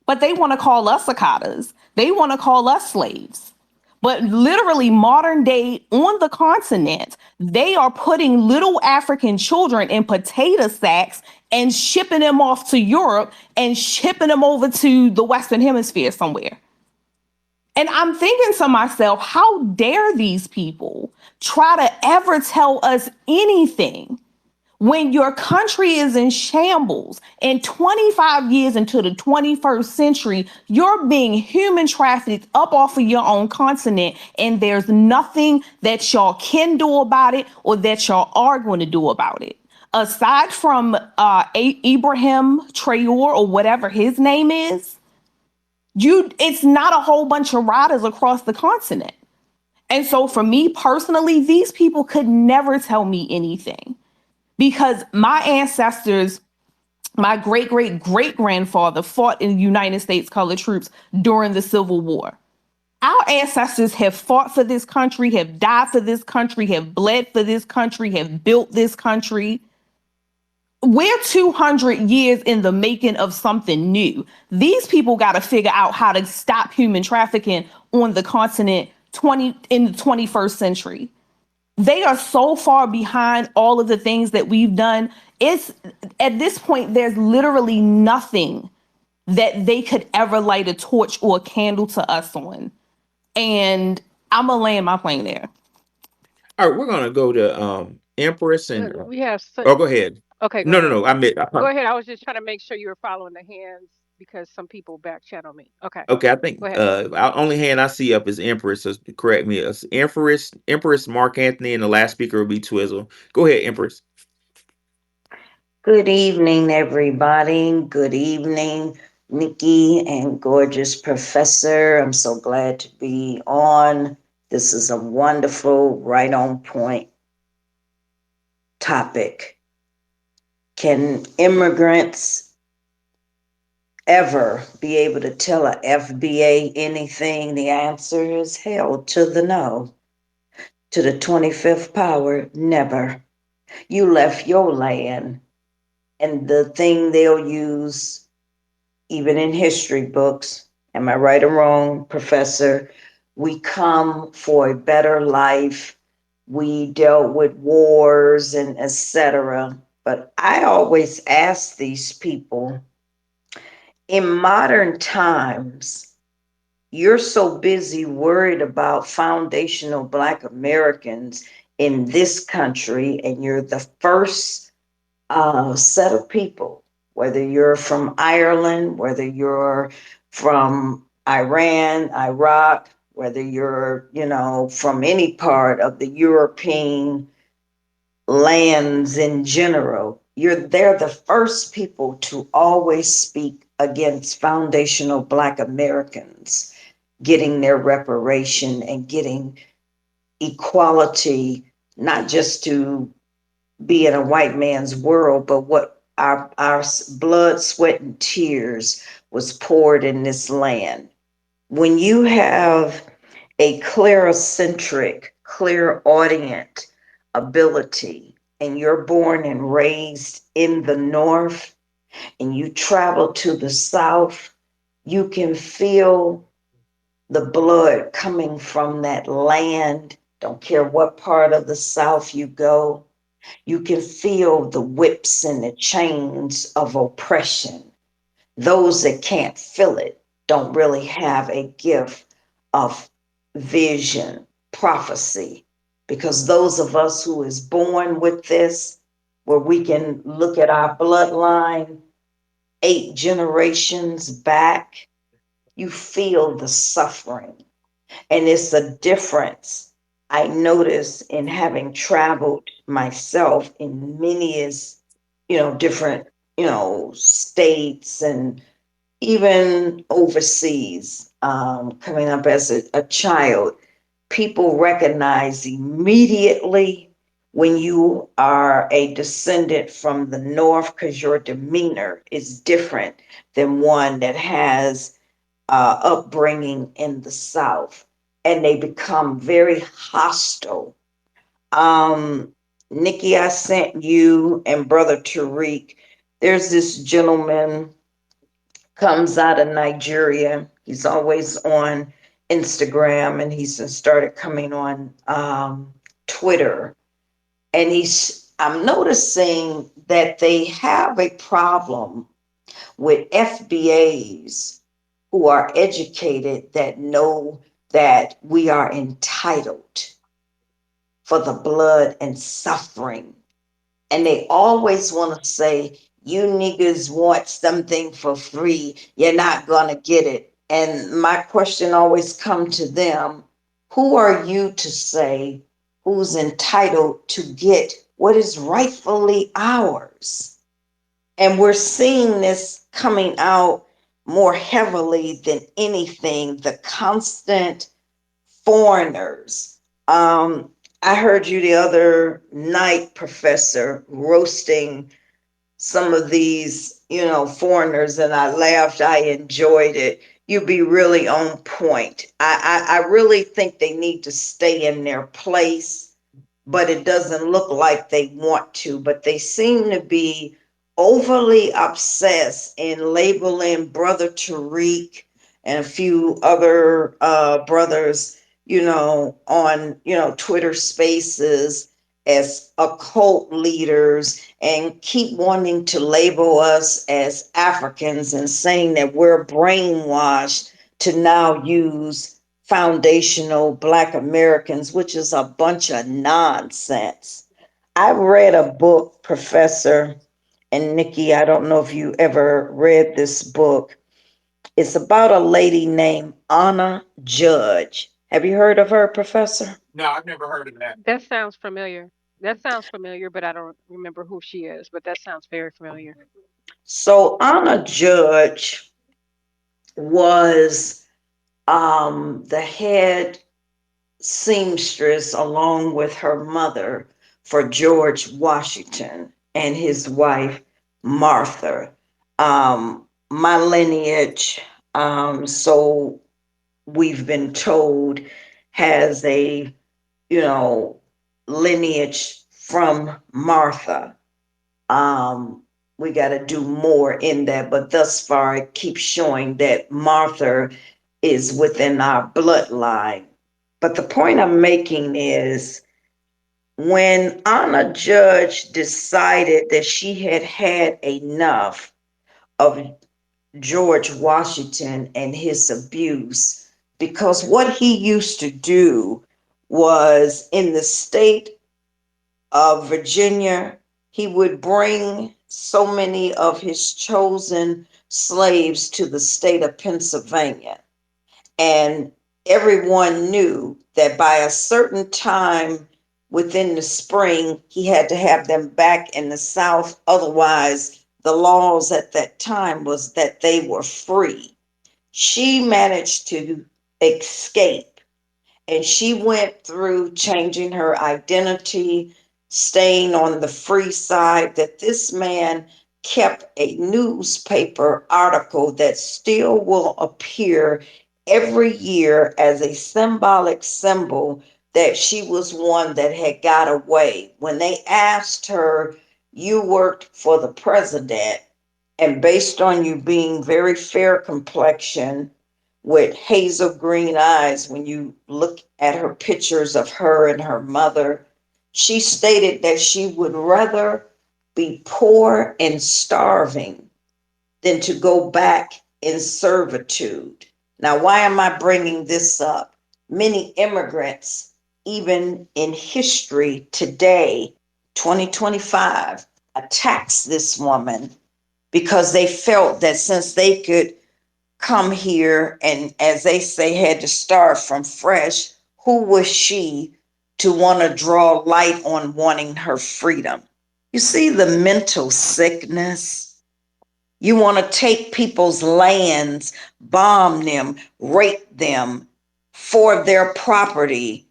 but they want to call us cicadas. They want to call us slaves. But literally, modern day on the continent, they are putting little African children in potato sacks and shipping them off to Europe and shipping them over to the Western Hemisphere somewhere. And I'm thinking to myself, how dare these people try to ever tell us anything When your country is in shambles and 25 years into the 21st century, you're being human trafficked up off of your own continent, and there's nothing that y'all can do about it or that y'all are going to do about it. Aside from Ibrahim Traore or whatever his name is, it's not a whole bunch of riders across the continent. And so for me personally, these people could never tell me anything because my ancestors, my great great great grandfather fought in the United States colored troops during the Civil War. Our ancestors have fought for this country, have died for this country, have bled for this country, have built this country. We're 200 years in the making of something new. These people got to figure out how to stop human trafficking on the continent in the 21st century. They are so far behind all of the things that we've done. It's at this point, there's literally nothing that they could ever light a torch or a candle to us on. And I'm gonna land my plane there. All right, we're gonna go to Empress and We have oh, go ahead. okay, go No, no, ahead. no. I meant Go ahead. I was just trying to make sure you were following the hands because some people back channel me. Okay, okay. I go think ahead. only hand I see up is Empress. So correct me. It's Empress, Mark Anthony, and the last speaker will be Twizzle. Go ahead, Empress. Good evening, everybody. Good evening, Nikki and gorgeous professor. I'm so glad to be on. This is a wonderful, right on point topic. Can immigrants ever be able to tell a FBA anything? The answer is hell to the no. To the 25th power, never. You left your land, and the thing they'll use even in history books, am I right or wrong, Professor? We come for a better life. We dealt with wars and etc. But I always ask these people in modern times, you're so busy worried about foundational Black Americans in this country, and you're the first set of people, whether you're from Ireland, whether you're from Iran, Iraq, whether you're, from any part of the European lands in general, they're the first people to always speak against foundational Black Americans getting their reparation and getting equality, not just to be in a white man's world, but what our blood, sweat, and tears was poured in this land. When you have a clairocentric, clairaudient ability, and you're born and raised in the North, and you travel to the South, you can feel the blood coming from that land. Don't care what part of the South you go, you can feel the whips and the chains of oppression. Those that can't feel it don't really have a gift of vision, prophecy, because those of us who is born with this, where we can look at our bloodline 8 generations back, you feel the suffering, and it's a difference I notice in having traveled myself in many different, states and even overseas, coming up as a child. People recognize immediately when you are a descendant from the North because your demeanor is different than one that has upbringing in the South, and they become very hostile. Um, Nikki, I sent you and Brother Tariq. There's this gentleman comes out of Nigeria. He's always on Instagram, and he's started coming on Twitter. And I'm noticing that they have a problem with FBAs who are educated that know that we are entitled for the blood and suffering And they always want to say, you niggas want something for free. You're not going to get it. And my question always comes to them, who are you to say who's entitled to get what is rightfully ours? And we're seeing this coming out more heavily than anything, the constant foreigners. I heard you the other night, Professor, roasting some of these, foreigners, and I laughed. I enjoyed it. You be really on point. I really think they need to stay in their place, but it doesn't look like they want to. But they seem to be overly obsessed in labeling Brother Tariq and a few other brothers, on, Twitter spaces as occult leaders and keep wanting to label us as Africans and saying that we're brainwashed to now use foundational Black Americans, which is a bunch of nonsense. I read a book, Professor and Nikki. I don't know if you ever read this book. It's about a lady named Anna Judge. Have you heard of her, Professor? No, I've never heard of that. That sounds familiar. That sounds familiar, but I don't remember who she is, but that sounds very familiar. So Anna Judge was the head seamstress along with her mother for George Washington and his wife Martha. My lineage, so we've been told, has a you know lineage from Martha. Um, we got to do more in that, but thus far it keeps showing that Martha is within our bloodline. But the point I'm making is when Anna Judge decided that she had had enough of George Washington and his abuse, because what he used to do was in the state of Virginia, he would bring so many of his chosen slaves to the state of Pennsylvania. And everyone knew that by a certain time within the spring, he had to have them back in the South. Otherwise, the laws at that time was that they were free. She managed to escape, and she went through changing her identity, staying on the free side, that this man kept a newspaper article that still will appear every year as a symbolic symbol that she was one that had got away. When they asked her, you worked for the president, and based on you being very fair complexion with hazel green eyes, when you look at her pictures of her and her mother, she stated that she would rather be poor and starving than to go back in servitude. Now, why am I bringing this up? Many immigrants, even in history today, 2025, attacks this woman because they felt that since they could come here and, as they say, had to start from fresh, who was she to want to draw light on wanting her freedom? You see the mental sickness. You want to take people's lands, bomb them, rape them for their property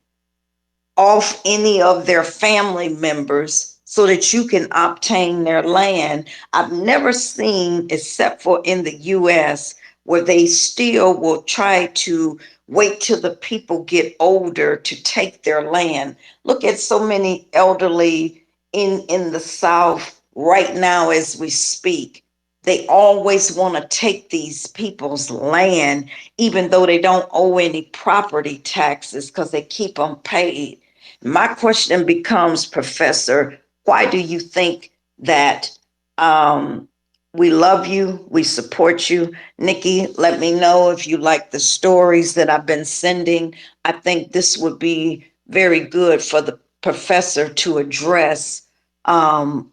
off any of their family members so that you can obtain their land. I've never seen, except for in the US, where they still will try to wait till the people get older to take their land. Look at so many elderly in the South right now as we speak. They always want to take these people's land, even though they don't owe any property taxes because they keep them paid. My question becomes, Professor, why do you think that we love you, we support you? Nikki, let me know if you like the stories that I've been sending. I think this would be very good for the professor to address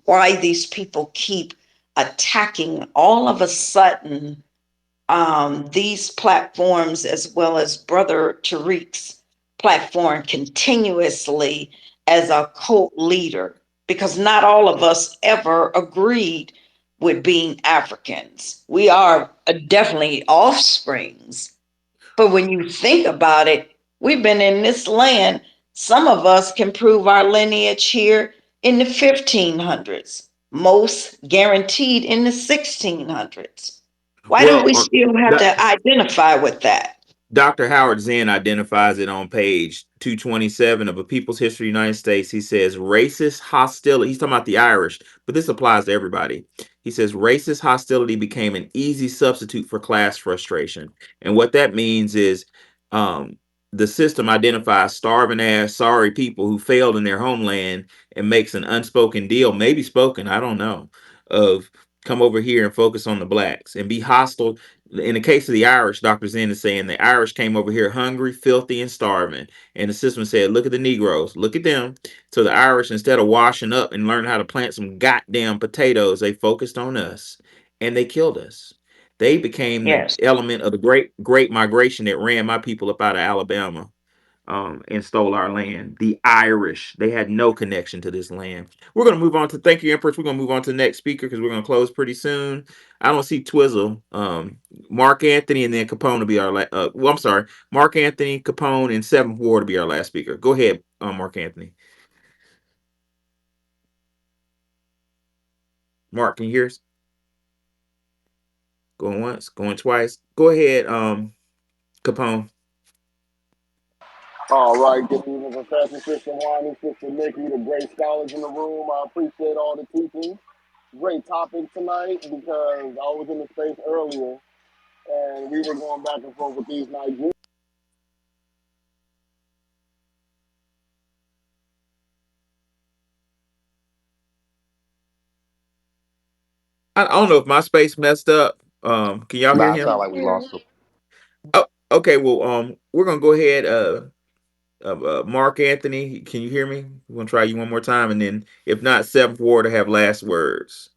why these people keep attacking all of a sudden these platforms, as well as Brother Tariq's platform, continuously as a cult leader, because not all of us ever agreed with being Africans. We are definitely offsprings, but when you think about it, we've been in this land. Some of us can prove our lineage here in the 1500s, most guaranteed in the 1600s. Why do Well, we still have that to identify with that? Dr. Howard Zinn identifies it on page 227 of A People's History of the United States. He says racist hostility. He's talking about the Irish, but this applies to everybody. He says racist hostility became an easy substitute for class frustration. And what that means is um, the system identifies starving ass, sorry people who failed in their homeland and makes an unspoken deal, maybe spoken, I don't know, of come over here and focus on the blacks and be hostile. In the case of the Irish, Dr. Zen is saying the Irish came over here hungry, filthy, and starving. And the system said, look at the Negroes, look at them. So the Irish, instead of washing up and learning how to plant some goddamn potatoes, they focused on us and they killed us. They became the Yes, element of the great migration that ran my people up out of Alabama and stole our land. The Irish, they had no connection to this land. We're going to move on to, thank you, Empress. We're going to move on to the next speaker because we're going to close pretty soon. I don't see Twizzle. Mark Anthony and then Capone will be our last. Well, I'm sorry. Mark Anthony, Capone, and Seventh Ward will be our last speaker. Go ahead, Mark Anthony. Mark, can you hear us? Going once, going twice. Go ahead, Capone. All right, good evening, Professor Sister Wani, Sister Nikki, the great scholars in the room. I appreciate all the teachings. Great topic tonight because I was in the space earlier and we were going back and forth with these Nigerians. I don't know if my space messed up. Can y'all hear Nah, I him? sound like we lost him. Oh, okay. Well, we're gonna go ahead. Mark Anthony, can you hear me? We're gonna try you one more time, and then if not, Seventh Ward to have last words.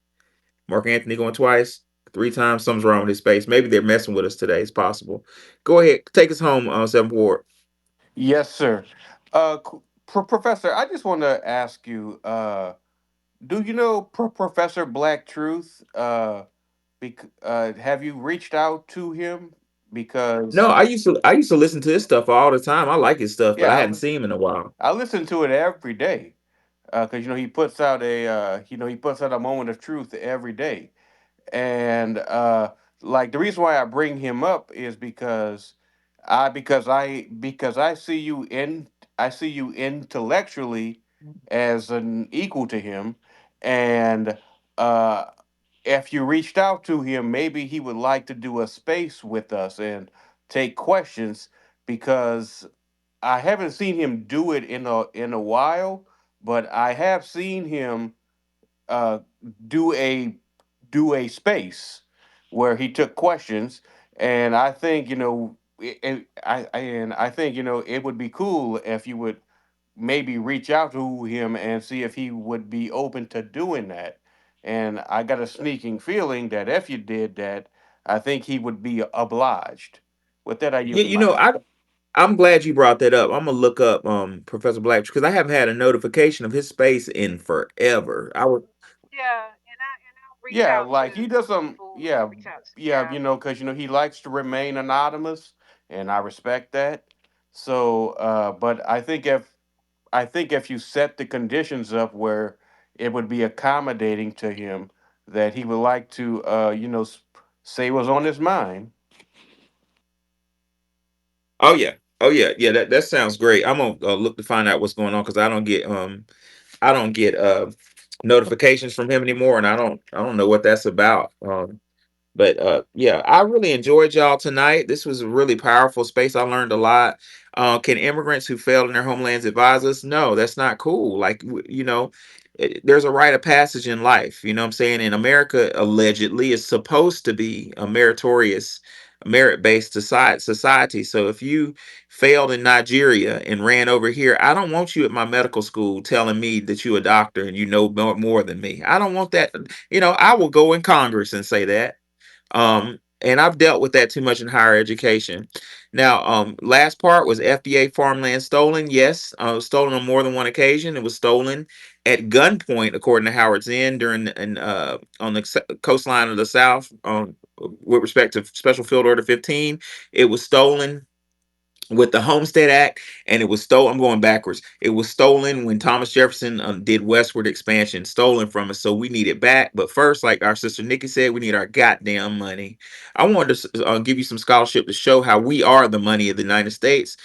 Mark Anthony going twice, three times. Something's wrong with his space. Maybe they're messing with us today. It's possible. Go ahead, take us home, Seventh Ward. Yes, sir. Professor, I just want to ask you, do you know Professor Black Truth? Have you reached out to him? No, Because I used to listen to his stuff all the time. I like his stuff, but I yeah, hadn't seen him in a while. I listen to it every day. Because he puts out he puts out a moment of truth every day. And like the reason why I bring him up is because I see you intellectually as an equal to him. And uh if you reached out to him, maybe he would like to do a space with us and take questions, because I haven't seen him do it in a while, but I have seen him uh, do a space where he took questions, and I think and I think it would be cool if you would maybe reach out to him and see if he would be open to doing that. And I got a sneaking feeling that if you did that, I think he would be obliged. With that, I You, yield the you mic. know, I'm glad you brought that up. I'm gonna look up Professor Black because I haven't had a notification of his space in forever. I would. Yeah, and I'll reach Yeah, out to like he does some. people and Yeah, reach out to yeah, because he likes to remain anonymous, and I respect that. So, but I think if you set the conditions up where it would be accommodating to him, that he would like to, say what's on his mind. Oh yeah, oh yeah, yeah. That sounds great. I'm gonna look to find out what's going on because I don't get notifications from him anymore, and I don't know what that's about. But yeah, I really enjoyed y'all tonight. This was a really powerful space. I learned a lot. Can immigrants who failed in their homelands advise us? No, that's not cool. Like there's a rite of passage in life. You know what I'm saying? And America allegedly is supposed to be a meritorious merit-based society. So if you failed in Nigeria and ran over here, I don't want you at my medical school telling me that you're a doctor and you know more than me. I don't want that. I will go in Congress and say that. And I've dealt with that too much in higher education. Now, last part was FBA farmland stolen. Yes, stolen on more than one occasion. It was stolen at gunpoint, according to Howard's End, on the coastline of the South, with respect to Special Field Order 15. It was stolen with the Homestead Act, and it was stolen. I'm going backwards. It was stolen when Thomas Jefferson did westward expansion, stolen from us. So we need it back. But first, like our sister Nikki said, we need our goddamn money. I wanted to give you some scholarship to show how we are the money of the United States.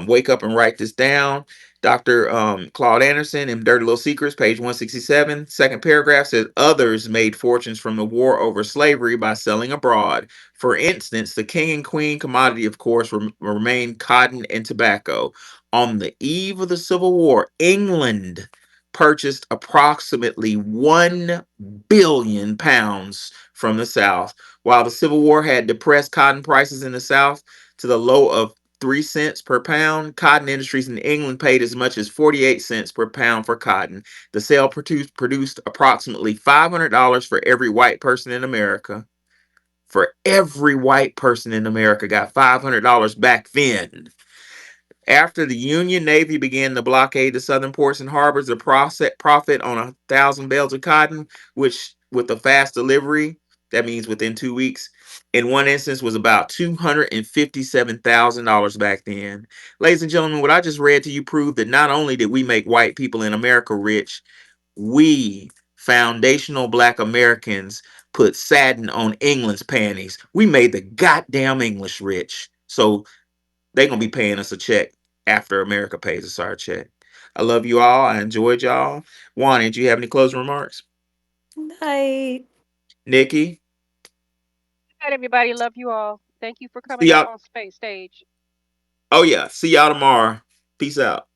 Wake up and write this down. Dr. Claude Anderson in Dirty Little Secrets, page 167, second paragraph says others made fortunes from the war over slavery by selling abroad. For instance, the king and queen commodity, of course, remained cotton and tobacco. On the eve of the Civil War, England purchased approximately 1 billion pounds from the South. While the Civil War had depressed cotton prices in the South to the low of 3 cents per pound, cotton industries in England paid as much as 48 cents per pound for cotton. The sale produced approximately $500 for every white person in America. For every white person in America got $500 back then. After the Union Navy began to blockade the southern ports and harbors, the profit on 1,000 bales of cotton, which with a fast delivery, that means within 2 weeks, in one instance was about $257,000 back then. Ladies and gentlemen, what I just read to you proved that not only did we make white people in America rich, we foundational black Americans put satin on England's panties. We made the goddamn English rich. So they're gonna be paying us a check after America pays us our check. I love you all. I enjoyed y'all. Juan, did you have any closing remarks? Night. Nikki? Good night, everybody. Love you all. Thank you for See coming up y'all. on Space Stage. Oh yeah. See y'all tomorrow. Peace out.